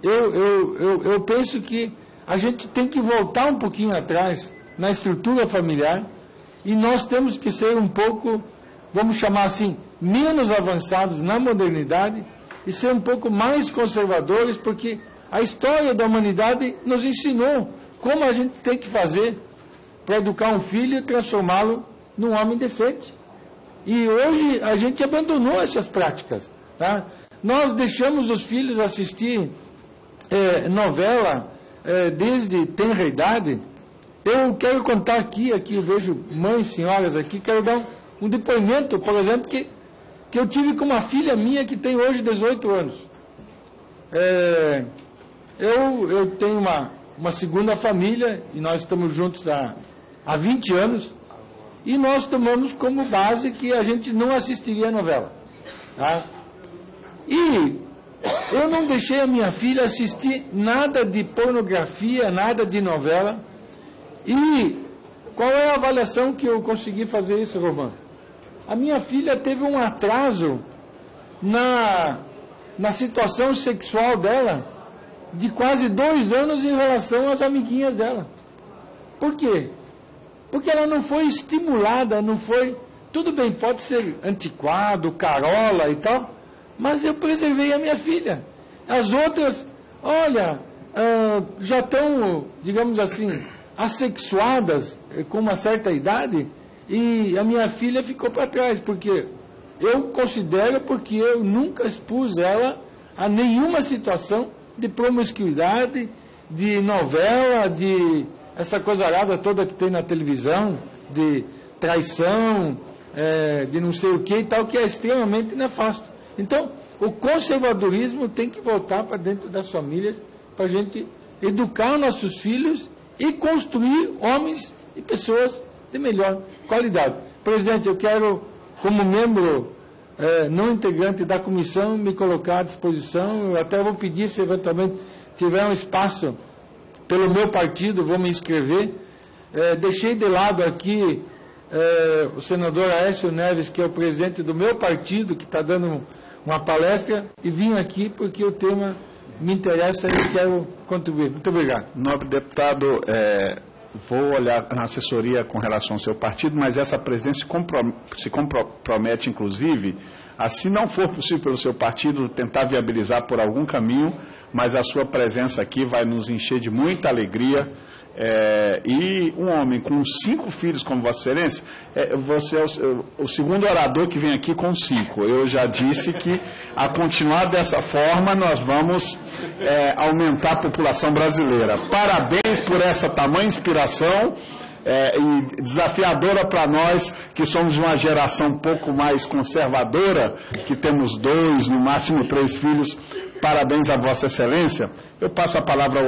eu penso que a gente tem que voltar um pouquinho atrás na estrutura familiar e nós temos que ser um pouco, vamos chamar assim, menos avançados na modernidade e ser um pouco mais conservadores, porque a história da humanidade nos ensinou como a gente tem que fazer para educar um filho e transformá-lo num homem decente. E hoje a gente abandonou essas práticas. Tá? Nós deixamos os filhos assistir novela desde tenra idade. Eu quero contar aqui eu vejo mães, senhoras aqui, quero dar um depoimento, por exemplo, que eu tive com uma filha minha que tem hoje 18 anos. Eu tenho uma segunda família e nós estamos juntos há 20 anos e nós tomamos como base que a gente não assistiria a novela. Tá? E eu não deixei a minha filha assistir nada de pornografia, nada de novela. E qual é a avaliação que eu consegui fazer isso, Romano? A minha filha teve um atraso na situação sexual dela de quase 2 anos em relação às amiguinhas dela. Por quê? Porque ela não foi estimulada, não foi... Tudo bem, pode ser antiquado, carola e tal, mas eu preservei a minha filha. As outras, olha, já estão, digamos assim, assexuadas com uma certa idade, e a minha filha ficou para trás, porque eu considero, porque eu nunca expus ela a nenhuma situação de promiscuidade, de novela, de essa coisa arada toda que tem na televisão, de traição, de não sei o que e tal, que é extremamente nefasto. Então, o conservadorismo tem que voltar para dentro das famílias, para a gente educar nossos filhos e construir homens e pessoas de melhor qualidade. Presidente, eu quero, como membro não integrante da comissão, me colocar à disposição. Eu até vou pedir, se eventualmente tiver um espaço pelo meu partido, vou me inscrever. Deixei de lado aqui o senador Aécio Neves, que é o presidente do meu partido, que está dando uma palestra, e vim aqui porque o tema me interessa e eu quero contribuir. Muito obrigado. Nobre deputado, vou olhar na assessoria com relação ao seu partido, mas essa presidência se compromete, inclusive, a, se não for possível pelo seu partido, tentar viabilizar por algum caminho, mas a sua presença aqui vai nos encher de muita alegria. E um homem com 5 filhos como Vossa Excelência, você é o segundo orador que vem aqui com 5. Eu já disse que, a continuar dessa forma, nós vamos aumentar a população brasileira. Parabéns por essa tamanha inspiração e desafiadora para nós, que somos de uma geração um pouco mais conservadora, que temos 2, no máximo 3 filhos. Parabéns a Vossa Excelência. Eu passo a palavra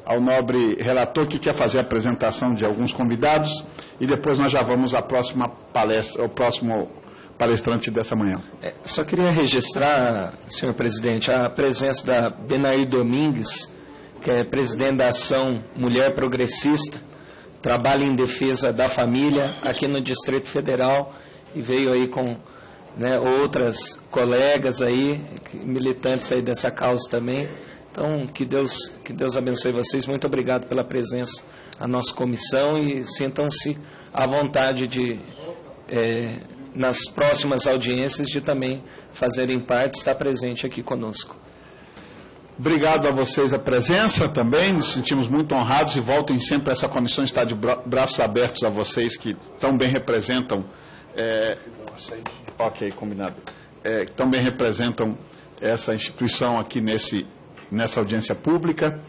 ao nobre relator, que quer fazer a apresentação de alguns convidados, e depois nós já vamos à próxima palestra, ao próximo palestrante dessa manhã. Só queria registrar, senhor presidente, a presença da Benaí Domingues, que é presidente da Ação Mulher Progressista, trabalha em defesa da família aqui no Distrito Federal, e veio aí com outras colegas aí, militantes aí dessa causa também. Então, que Deus abençoe vocês. Muito obrigado pela presença à nossa comissão, e sintam-se à vontade de, nas próximas audiências, de também fazerem parte, estar presente aqui conosco. Obrigado a vocês a presença também, nos sentimos muito honrados, e voltem sempre. Essa comissão está de braços abertos a vocês, que tão bem representam, combinado, tão bem representam essa instituição aqui nessa audiência pública.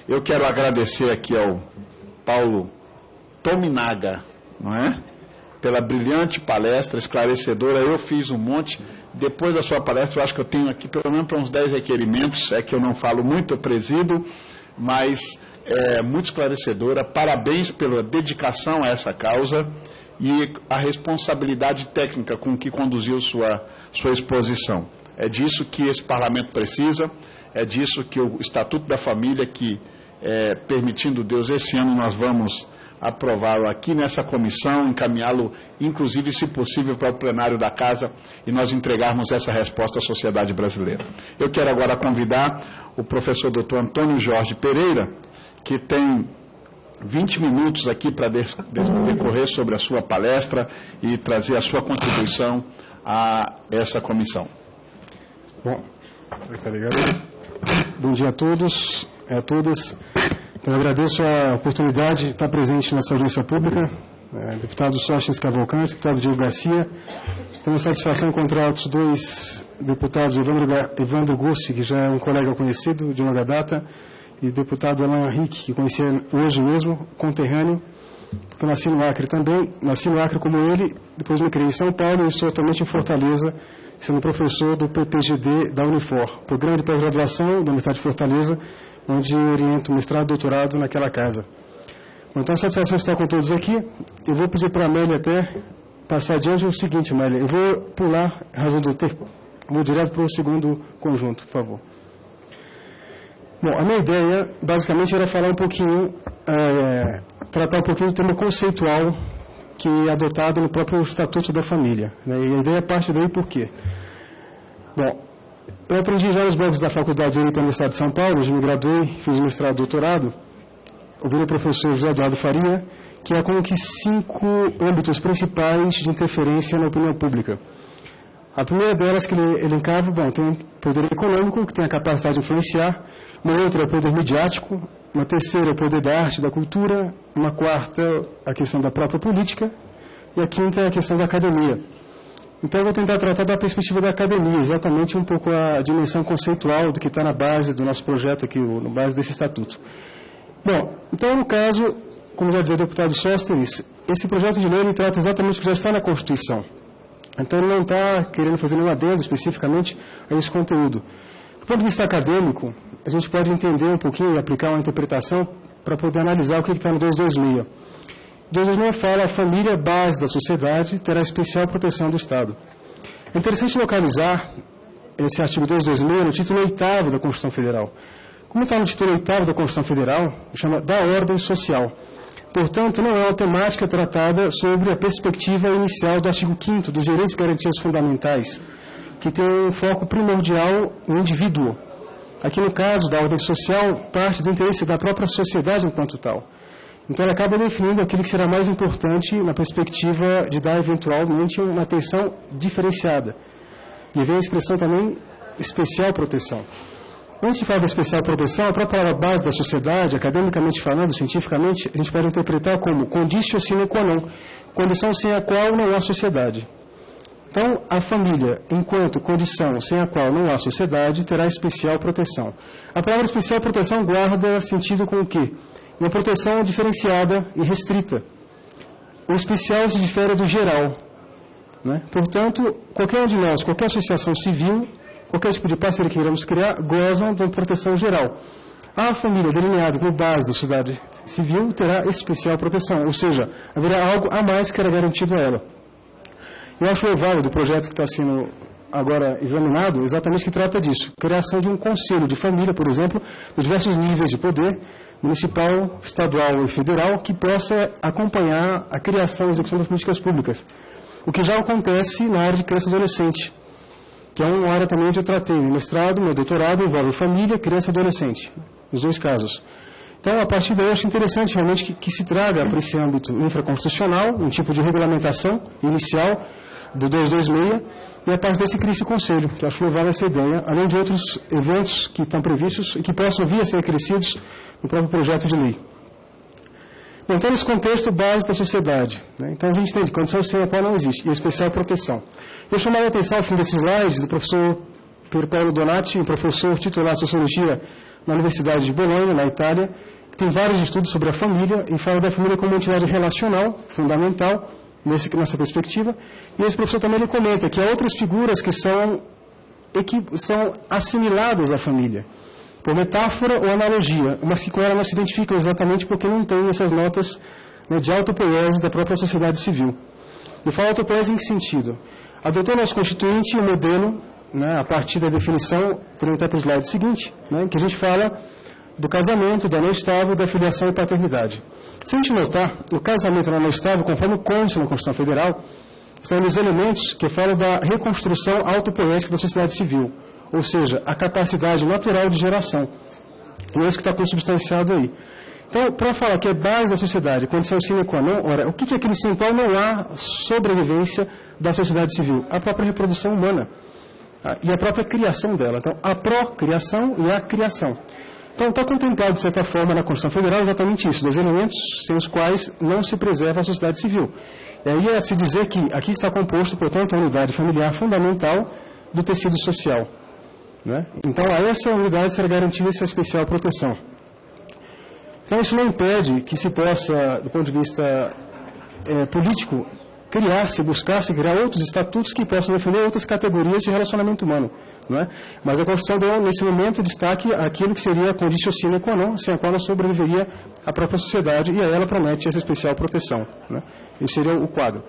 Eu quero agradecer aqui ao Paulo Tominaga, pela brilhante palestra, esclarecedora. Eu fiz um monte. Depois da sua palestra, eu acho que eu tenho aqui pelo menos para uns 10 requerimentos, que eu não falo muito, eu presido, mas muito esclarecedora. Parabéns pela dedicação a essa causa e a responsabilidade técnica com que conduziu sua exposição. É disso que esse parlamento precisa. É disso que o Estatuto da Família, que, permitindo Deus, esse ano nós vamos aprová-lo aqui nessa comissão, encaminhá-lo, inclusive, se possível, para o plenário da Casa, e nós entregarmos essa resposta à sociedade brasileira. Eu quero agora convidar o professor Dr. Antônio Jorge Pereira, que tem 20 minutos aqui para decorrer sobre a sua palestra e trazer a sua contribuição a essa comissão. Bom, bom dia a todos e a todas. Então, eu agradeço a oportunidade de estar presente nessa audiência pública. Deputado Sóstenes Cavalcante, deputado Diego Garcia. Tenho a satisfação de encontrar outros 2 deputados, Evandro Gussi, que já é um colega conhecido de longa data, e o deputado Alain Henrique, que conheci hoje mesmo, conterrâneo, porque eu nasci no Acre também. Nasci no Acre como ele, depois me criei em São Paulo e estou atualmente em Fortaleza, sendo professor do PPGD da Unifor, Programa de Pós-Graduação da Universidade de Fortaleza, onde oriento mestrado e doutorado naquela casa. Então, a satisfação de estar com todos aqui. Eu vou pedir para a Amélia até passar adiante o seguinte, Amélia. Eu vou pular, razão do tempo, vou direto para o segundo conjunto, por favor. Bom, a minha ideia, basicamente, era falar um pouquinho, tratar um pouquinho do tema conceitual que é adotado no próprio Estatuto da Família. E a ideia parte daí por quê? Bom, eu aprendi já nos bancos da Faculdade de Direito da Universidade de São Paulo, onde me graduei, fiz mestrado e doutorado, ouvindo o professor José Eduardo Faria, que é como que 5 âmbitos principais de interferência na opinião pública. A primeira delas que ele elencava, bom, tem o poder econômico, que tem a capacidade de influenciar, uma outra é o poder midiático, uma terceira é o poder da arte, da cultura, uma quarta a questão da própria política e a quinta é a questão da academia. Então eu vou tentar tratar da perspectiva da academia, exatamente um pouco a dimensão conceitual do que está na base do nosso projeto aqui, na base desse estatuto. Bom, então no caso, como já dizia o deputado Sóstenes, esse projeto de lei ele trata exatamente o que já está na Constituição. Então ele não está querendo fazer nenhum adendo especificamente a esse conteúdo. Do ponto de vista acadêmico, a gente pode entender um pouquinho e aplicar uma interpretação para poder analisar o que está no 226. 226 fala a família base da sociedade terá especial proteção do Estado. É interessante localizar esse artigo 226 no título 8º da Constituição Federal. Como está no título 8º da Constituição Federal, chama da ordem social. Portanto, não é uma temática tratada sobre a perspectiva inicial do artigo 5º dos direitos e garantias fundamentais, que tem um foco primordial no indivíduo. Aqui no caso da ordem social, parte do interesse da própria sociedade enquanto tal. Então ela acaba definindo aquilo que será mais importante na perspectiva de dar eventualmente uma atenção diferenciada. E vem a expressão também especial proteção. Antes de falar da especial proteção, a própria base da sociedade, academicamente falando, cientificamente, a gente pode interpretar como conditio sine qua non, condição sem a qual não há sociedade. Então, a família, enquanto condição sem a qual não há sociedade, terá especial proteção. A palavra especial proteção guarda sentido com o quê? Uma proteção diferenciada e restrita. O especial se difere do geral, né? Portanto, qualquer um de nós, qualquer associação civil, qualquer tipo de parceria que queiramos criar, gozam de uma proteção geral. A família delineada como base da sociedade civil terá especial proteção, ou seja, haverá algo a mais que será garantido a ela. Eu acho válido o projeto que está sendo agora examinado, exatamente que trata disso. Criação de um conselho de família, por exemplo, de diversos níveis de poder, municipal, estadual e federal, que possa acompanhar a criação e execução das políticas públicas. O que já acontece na área de criança e adolescente, que é uma área também onde eu tratei. Meu mestrado, meu doutorado envolve família, criança e adolescente, nos dois casos. Então, a partir daí, eu acho interessante realmente que se traga para esse âmbito infraconstitucional, um tipo de regulamentação inicial do 226, e a partir desse cria esse conselho, que eu acho louvável essa ideia, além de outros eventos que estão previstos e que possam vir a ser acrescidos no próprio projeto de lei. Bom, então, nesse contexto base da sociedade, né? Então, a gente tem condição sem a qual não existe, e a especial proteção. Eu chamei a atenção ao fim desses slides do professor Pier Paolo Donati, um professor titular de Sociologia na Universidade de Bolonha, na Itália, que tem vários estudos sobre a família e fala da família como uma entidade relacional, fundamental, nessa perspectiva. E esse professor também ele comenta que há outras figuras que são assimiladas à família, por metáfora ou analogia, mas que com ela não se identificam exatamente porque não tem essas notas, né, de autopoiese da própria sociedade civil. Eu falo autopoiese em que sentido? Adotou nosso constituinte o modelo, né, a partir da definição, por entrar para o slide seguinte, né, que a gente fala do casamento, da união estável, da filiação e paternidade. Se a gente notar, o casamento na união estável, conforme consta na Constituição Federal, são os elementos que falam da reconstrução autopoética da sociedade civil, ou seja, a capacidade natural de geração. E é isso que está consubstanciado aí. Então, para falar que é base da sociedade, condição sine qua non, ora, o que é aquilo sem qual não há sobrevivência da sociedade civil? A própria reprodução humana e a própria criação dela. Então, a procriação e a criação. Então, está contemplado, de certa forma, na Constituição Federal exatamente isso, dois elementos sem os quais não se preserva a sociedade civil. E aí é se dizer que aqui está composto, portanto, a unidade familiar fundamental do tecido social, né? Então, a essa unidade será garantida essa especial proteção. Então, isso não impede que se possa, do ponto de vista político, buscar-se criar outros estatutos que possam defender outras categorias de relacionamento humano, não é? Mas a Constituição deu, nesse momento, destaque àquilo que seria a conditio sine qua non, sem a qual não sobreviveria a própria sociedade, e a ela promete essa especial proteção, né? Esse seria o quadro.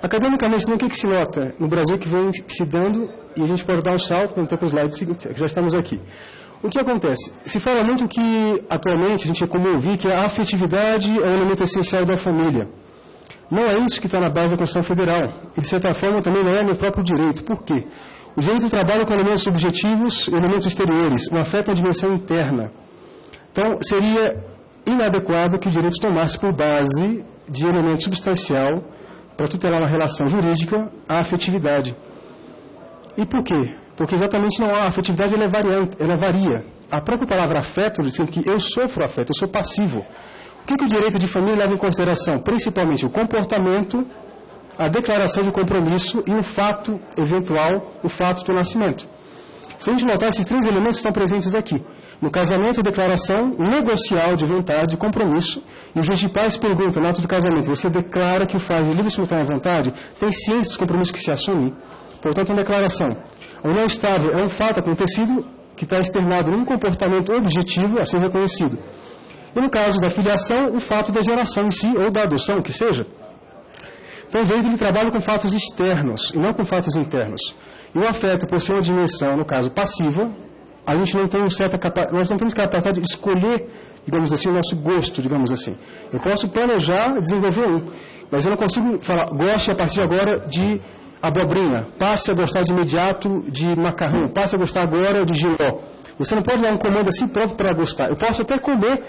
Academicamente, o que se nota no Brasil que vem se dando, e a gente pode dar um salto no tempo slide seguinte, já estamos aqui. O que acontece? Se fala muito que, atualmente, a gente é comum ouvir que a afetividade é um elemento essencial da família. Não é isso que está na base da Constituição Federal. E, de certa forma, também não é no próprio direito. Por quê? O direito trabalha com elementos subjetivos e elementos exteriores, não afeta a dimensão interna. Então, seria inadequado que o direito tomasse por base de elemento substancial para tutelar uma relação jurídica a afetividade. E por quê? Porque exatamente não há, a afetividade ela varia. A própria palavra afeto diz que eu sofro afeto, eu sou passivo. O que o direito de família leva em consideração? Principalmente o comportamento, a declaração de compromisso e o fato eventual, o fato do nascimento. Se a gente notar, esses 3 elementos estão presentes aqui. No casamento, a declaração negocial de vontade, de compromisso, e o juiz de paz pergunta, no ato do casamento, você declara que o faz de livre e espontânea vontade, tem ciência dos compromissos que se assumem? Portanto, uma declaração. A união estável é um fato acontecido que está externado num comportamento objetivo a ser reconhecido. E no caso da filiação, o fato da geração em si, ou da adoção, o que seja. Então, o direito ele trabalha com fatos externos e não com fatos internos. E o afeto, por ser uma dimensão, no caso, passiva, a gente não tem nós não temos capacidade de escolher, digamos assim, o nosso gosto, digamos assim. Eu posso planejar desenvolver mas eu não consigo falar, goste a partir de agora de abobrinha, passe a gostar de imediato de macarrão, passe a gostar agora de giló. Você não pode dar um comando a si próprio para gostar. Eu posso até comer,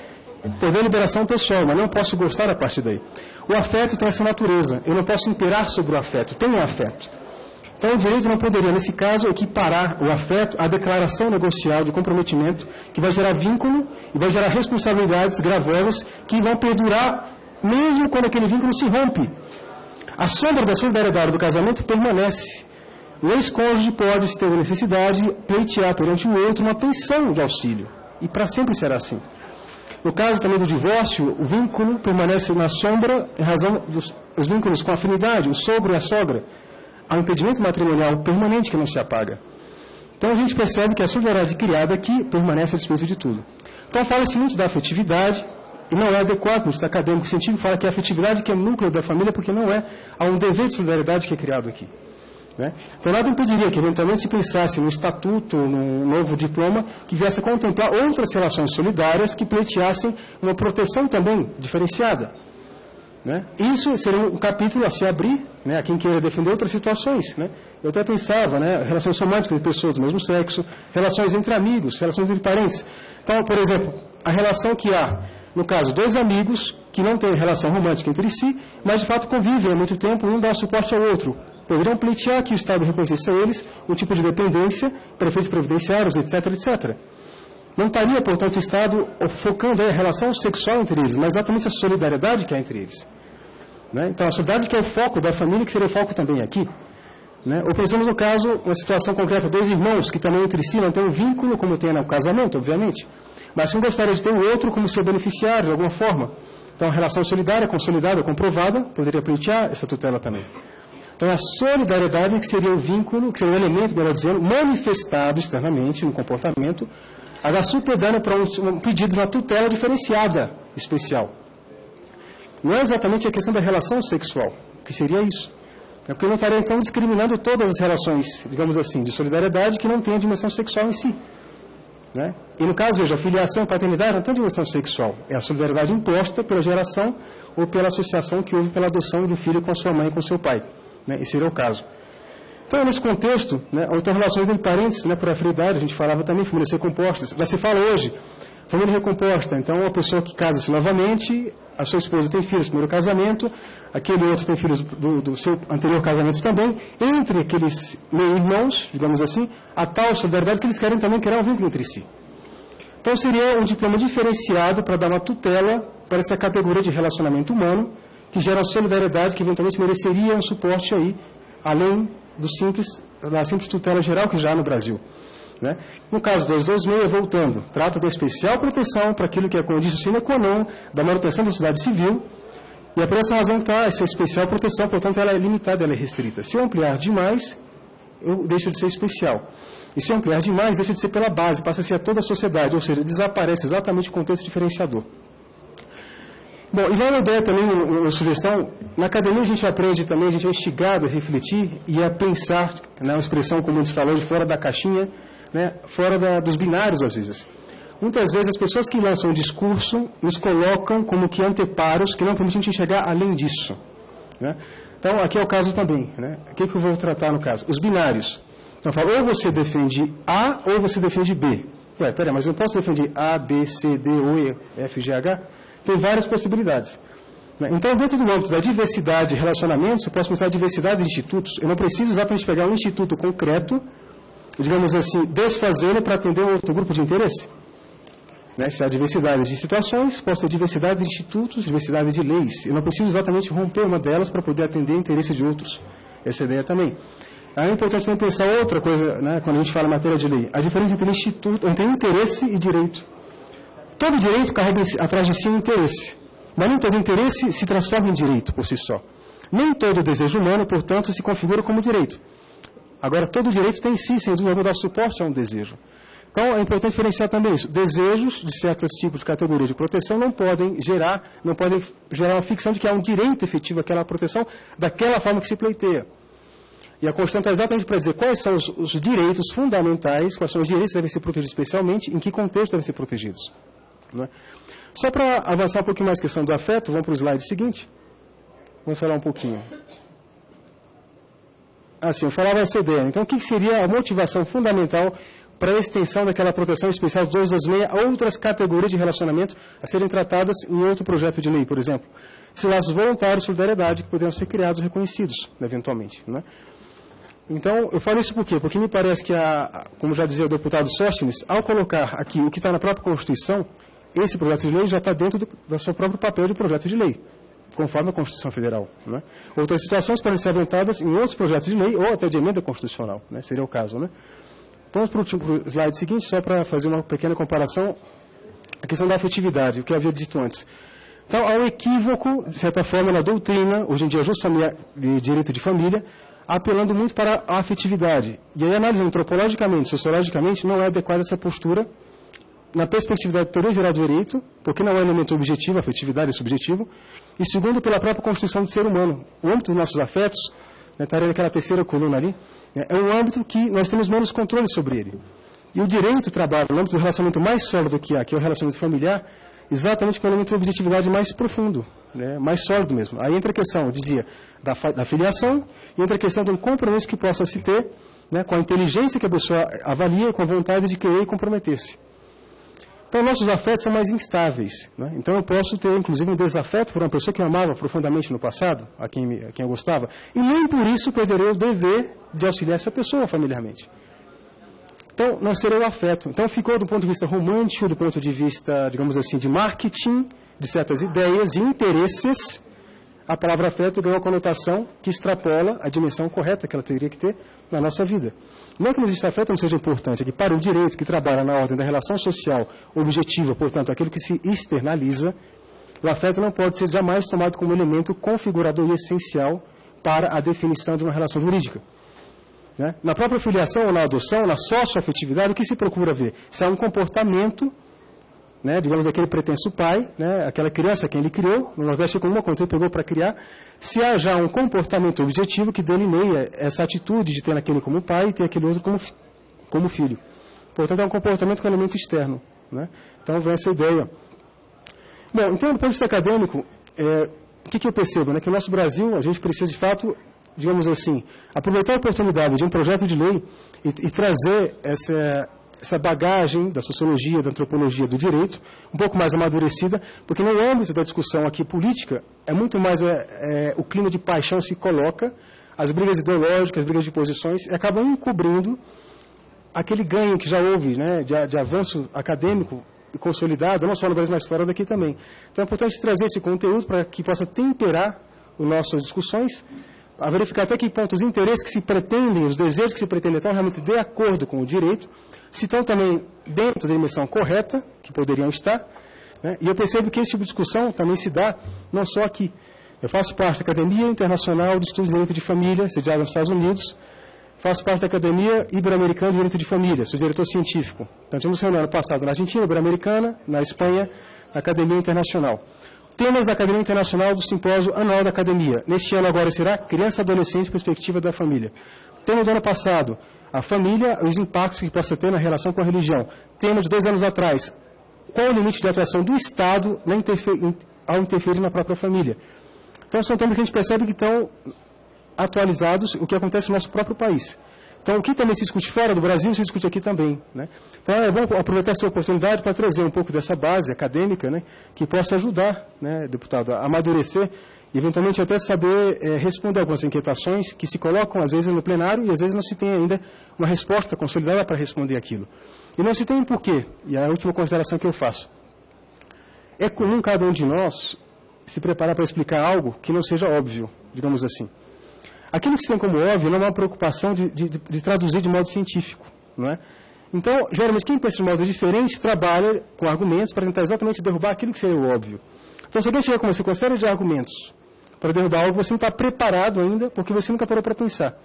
poder liberação pessoal, mas não posso gostar a partir daí. O afeto tem essa natureza. Eu não posso imperar sobre o afeto. Tem um afeto. Então, o direito não poderia, nesse caso, equiparar o afeto à declaração negocial de comprometimento, que vai gerar vínculo e vai gerar responsabilidades gravosas que vão perdurar mesmo quando aquele vínculo se rompe. A sombra da solidariedade do casamento permanece. O ex-cônjuge pode, se ter necessidade, pleitear perante o outro uma pensão de auxílio. E para sempre será assim. No caso também do divórcio, o vínculo permanece na sombra em razão dos vínculos com a afinidade, o sogro e a sogra. Há um impedimento matrimonial permanente que não se apaga. Então a gente percebe que a solidariedade criada aqui permanece a despeito de tudo. Então fala-se muito da afetividade, e não é adequado no estudo acadêmico científico falar que a afetividade que é o núcleo da família, porque não é, há um dever de solidariedade que é criado aqui. Né? Então nada impediria que eventualmente se pensasse no estatuto, num novo diploma, que viesse a contemplar outras relações solidárias que pleiteassem uma proteção também diferenciada. Né? Isso seria um capítulo a se abrir, né, a quem queira defender outras situações. Né? Eu até pensava, né, relações românticas de pessoas do mesmo sexo, relações entre amigos, relações entre parentes. Então, por exemplo, a relação que há, no caso, 2 amigos que não têm relação romântica entre si, mas de fato convivem há muito tempo, um dá suporte ao outro. Poderiam pleitear que o Estado reconhecesse a eles um tipo de dependência, para efeitos previdenciários, etc., etc. Não estaria, portanto, o Estado focando a relação sexual entre eles, mas exatamente a solidariedade que há entre eles. Né? Então, a solidariedade que é o foco da família, que seria o foco também aqui. Né? Ou pensamos no caso, uma situação concreta, 2 irmãos que também entre si não têm um vínculo, como tem no casamento, obviamente, mas que um gostaria de ter o outro como seu beneficiário, de alguma forma. Então, a relação solidária, consolidada, comprovada, poderia pleitear essa tutela também. Então, a solidariedade que seria o vínculo, que seria o elemento, melhor dizendo, manifestado externamente no comportamento, a dar supedânea para um pedido de uma tutela diferenciada, especial. Não é exatamente a questão da relação sexual, que seria isso. É porque eu não estaria, então, discriminando todas as relações, digamos assim, de solidariedade que não tem a dimensão sexual em si. Né? E no caso, veja, a filiação e a paternidade não tem dimensão sexual. É a solidariedade imposta pela geração ou pela associação que houve pela adoção do filho com sua mãe e com seu pai. Né? Esse seria o caso. Então, nesse contexto, né, ou então relações entre parentes, né, por afinidade, a gente falava também, famílias recompostas. Já se fala hoje, família recomposta. Então, uma pessoa que casa-se novamente, a sua esposa tem filhos do primeiro casamento, aquele outro tem filhos do seu anterior casamento também, entre aqueles meio-irmãos, digamos assim, a tal solidariedade que eles querem também criar um vínculo entre si. Então, seria um diploma diferenciado para dar uma tutela para essa categoria de relacionamento humano, que gera uma solidariedade que eventualmente mereceria um suporte aí, além da simples tutela geral que já há no Brasil. Né? No caso 226, voltando, trata da especial proteção para aquilo que é condição sine qua non da manutenção da sociedade civil, e é por essa razão que está essa especial proteção, portanto ela é limitada, ela é restrita. Se eu ampliar demais, eu deixo de ser especial. E se eu ampliar demais, deixa de ser pela base, passa a ser a toda a sociedade, ou seja, desaparece exatamente o contexto diferenciador. Bom, e vai uma ideia também, uma sugestão, na academia a gente aprende também, a gente é instigado a refletir e a pensar, né, uma expressão como a gente falou, de fora da caixinha, né, fora dos binários às vezes. Muitas vezes as pessoas que lançam o discurso nos colocam como que anteparos que não permitem a gente enxergar além disso. Né? Então, aqui é o caso também. Né? O que eu vou tratar no caso? Os binários. Então, eu falo, ou você defende A ou você defende B. Ué, peraí, mas eu posso defender A, B, C, D, O, E, F, G, H? Tem várias possibilidades. Então, dentro do âmbito da diversidade de relacionamentos, eu posso pensar a diversidade de institutos. Eu não preciso exatamente pegar um instituto concreto, digamos assim, desfazê-lo para atender um outro grupo de interesse. Se há diversidade de situações, posso ter diversidade de institutos, diversidade de leis. Eu não preciso exatamente romper uma delas para poder atender o interesse de outros. Essa ideia também. É importante também pensar outra coisa, quando a gente fala em matéria de lei. A diferença entre interesse e direito. Todo direito carrega atrás de si um interesse. Mas nem todo interesse se transforma em direito por si só. Nem todo desejo humano, portanto, se configura como direito. Agora, todo direito tem em si, sem dúvida, dar suporte a um desejo. Então, é importante diferenciar também isso. Desejos de certos tipos de categorias de proteção não podem gerar uma ficção de que há um direito efetivo àquela proteção daquela forma que se pleiteia. E a Constituição está exatamente para dizer quais são os direitos fundamentais, quais são os direitos que devem ser protegidos especialmente, em que contexto devem ser protegidos. Só para avançar um pouquinho mais a questão do afeto, vamos para o slide seguinte. Vamos falar um pouquinho. Assim, eu falava essa ideia. Então, o que seria a motivação fundamental para a extensão daquela proteção especial 226 a outras categorias de relacionamento a serem tratadas em outro projeto de lei, por exemplo? Esses laços voluntários de solidariedade que poderiam ser criados e reconhecidos, eventualmente. Então, eu falo isso por quê? Porque me parece que, como já dizia o deputado Sóstenes, ao colocar aqui o que está na própria Constituição, esse projeto de lei já está dentro do seu próprio papel de projeto de lei, conforme a Constituição Federal. Outras situações podem ser aventadas em outros projetos de lei ou até de emenda constitucional, seria o caso. Vamos para o slide seguinte, só para fazer uma pequena comparação, a questão da afetividade, o que eu havia dito antes. Então, há um equívoco, de certa forma, na doutrina, hoje em dia, justo direito de família, apelando muito para a afetividade. E aí, analisando antropologicamente, sociologicamente, não é adequada essa postura na perspectiva da teoria geral do direito, porque não é um elemento objetivo, a afetividade é subjetivo, e segundo, pela própria constituição do ser humano. O âmbito dos nossos afetos, estaria naquela terceira coluna ali, é um âmbito que nós temos menos controle sobre ele. E o direito trabalha no âmbito do relacionamento mais sólido que há, que é o relacionamento familiar, exatamente com o elemento de objetividade mais profundo, mais sólido mesmo. Aí entra a questão, eu dizia, da filiação, e entra a questão de um compromisso que possa se ter, com a inteligência que a pessoa avalia e com a vontade de querer e comprometer-se. Então, nossos afetos são mais instáveis. Então, eu posso ter, inclusive, um desafeto por uma pessoa que eu amava profundamente no passado, a quem eu gostava, e nem por isso perderei o dever de auxiliar essa pessoa familiarmente. Então, não seria o afeto. Então, ficou do ponto de vista romântico, do ponto de vista, digamos assim, de marketing, de certas ideias, de interesses, a palavra afeto ganhou uma conotação que extrapola a dimensão correta que ela teria que ter na nossa vida. Não é que não exista afeto não seja importante, é que para o direito que trabalha na ordem da relação social objetiva, portanto, aquilo que se externaliza, o afeto não pode ser jamais tomado como elemento configurador e essencial para a definição de uma relação jurídica. Na própria filiação ou na adoção, na socioafetividade, o que se procura ver? Se há um comportamento, digamos, daquele pretenso pai, aquela criança quem ele criou, no Nordeste comum, quando ele pegou para criar, se há já um comportamento objetivo que delineia essa atitude de ter aquele como pai e ter aquele outro como filho. Portanto, é um comportamento com elemento externo. Então, vem essa ideia. Bom, então, do ponto de vista acadêmico, o que eu percebo? Que no nosso Brasil, a gente precisa, de fato, digamos assim, aproveitar a oportunidade de um projeto de lei e trazer essa bagagem da sociologia, da antropologia, do direito, um pouco mais amadurecida, porque no âmbito da discussão aqui política, é muito mais o clima de paixão se coloca, as brigas ideológicas, as brigas de posições, e acabam encobrindo aquele ganho que já houve, de avanço acadêmico e consolidado, não só no Brasil, mas fora daqui também. Então é importante trazer esse conteúdo para que possa temperar as nossas discussões, a verificar até que pontos os interesses que se pretendem, os desejos que se pretendem estão realmente de acordo com o direito, se estão também dentro da dimensão correta, que poderiam estar, e eu percebo que esse tipo de discussão também se dá não só aqui. Eu faço parte da Academia Internacional de Estudos de Direito de Família, sediada nos Estados Unidos, faço parte da Academia Ibero-Americana de Direito de Família, sou diretor científico. Então, tivemos reunião ano passado na Argentina, Ibero-Americana, na Espanha, na Academia Internacional. Temas da Academia Internacional do Simpósio Anual da Academia. Neste ano agora será Criança e Adolescente, Perspectiva da Família. Tema do ano passado, a família, os impactos que possa ter na relação com a religião. Tema de 2 anos atrás, qual o limite de atuação do Estado ao interferir na própria família. Então, são temas que a gente percebe que estão atualizados o que acontece no nosso próprio país. Então, o que também se discute fora do Brasil, se discute aqui também, né? Então, é bom aproveitar essa oportunidade para trazer um pouco dessa base acadêmica, né, que possa ajudar, né, deputado, a amadurecer e, eventualmente, até saber responder algumas inquietações que se colocam, às vezes, no plenário e, às vezes, não se tem ainda uma resposta consolidada para responder aquilo. E não se tem por quê. E a última consideração que eu faço. É comum cada um de nós se preparar para explicar algo que não seja óbvio, digamos assim. Aquilo que se tem como óbvio não é uma preocupação de traduzir de modo científico, não é? Então, geralmente, quem pensa de modo diferente trabalha com argumentos para tentar exatamente derrubar aquilo que seria o óbvio. Então, se alguém chegar com você com uma série de argumentos para derrubar algo, você não está preparado ainda, porque você nunca parou para pensar.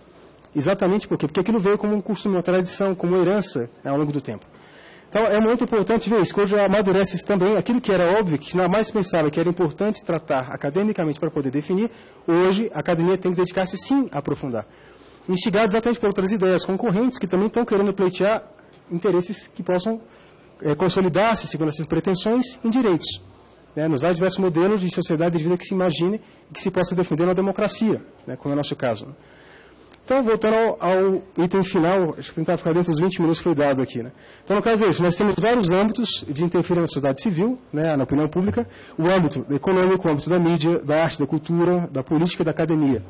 Exatamente por quê? Porque aquilo veio como um costume, uma tradição, como uma herança, né, ao longo do tempo. Então, é muito importante ver isso, que hoje amadurece também aquilo que era óbvio, que na mais pensava que era importante tratar academicamente para poder definir, hoje a academia tem que dedicar-se sim a aprofundar. Instigado exatamente por outras ideias concorrentes que também estão querendo pleitear interesses que possam consolidar-se, segundo essas pretensões, em direitos. Né, nos mais diversos modelos de sociedade de vida que se imagine e que se possa defender na democracia, né, como é o nosso caso. Né. Então, voltando ao item final, acho que tentar ficar dentro dos 20 minutos que foi dado aqui. Né? Então, no caso disso, nós temos vários âmbitos de interferência na sociedade civil, né, na opinião pública, o âmbito econômico, o âmbito da mídia, da arte, da cultura, da política e da academia.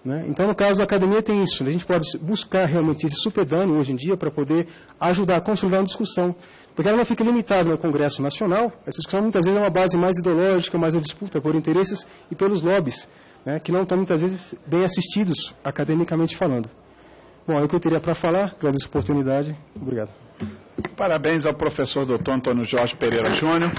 Né? Então, no caso da academia tem isso, né? A gente pode buscar realmente esse supedâneo hoje em dia para poder ajudar a consolidar uma discussão, porque ela não fica limitada no Congresso Nacional, essa discussão muitas vezes é uma base mais ideológica, mais a disputa por interesses e pelos lobbies, né, que não estão muitas vezes bem assistidos, academicamente falando. Bom, é o que eu teria para falar, agradeço a oportunidade, obrigado. Parabéns ao professor Dr. Antônio Jorge Pereira Júnior.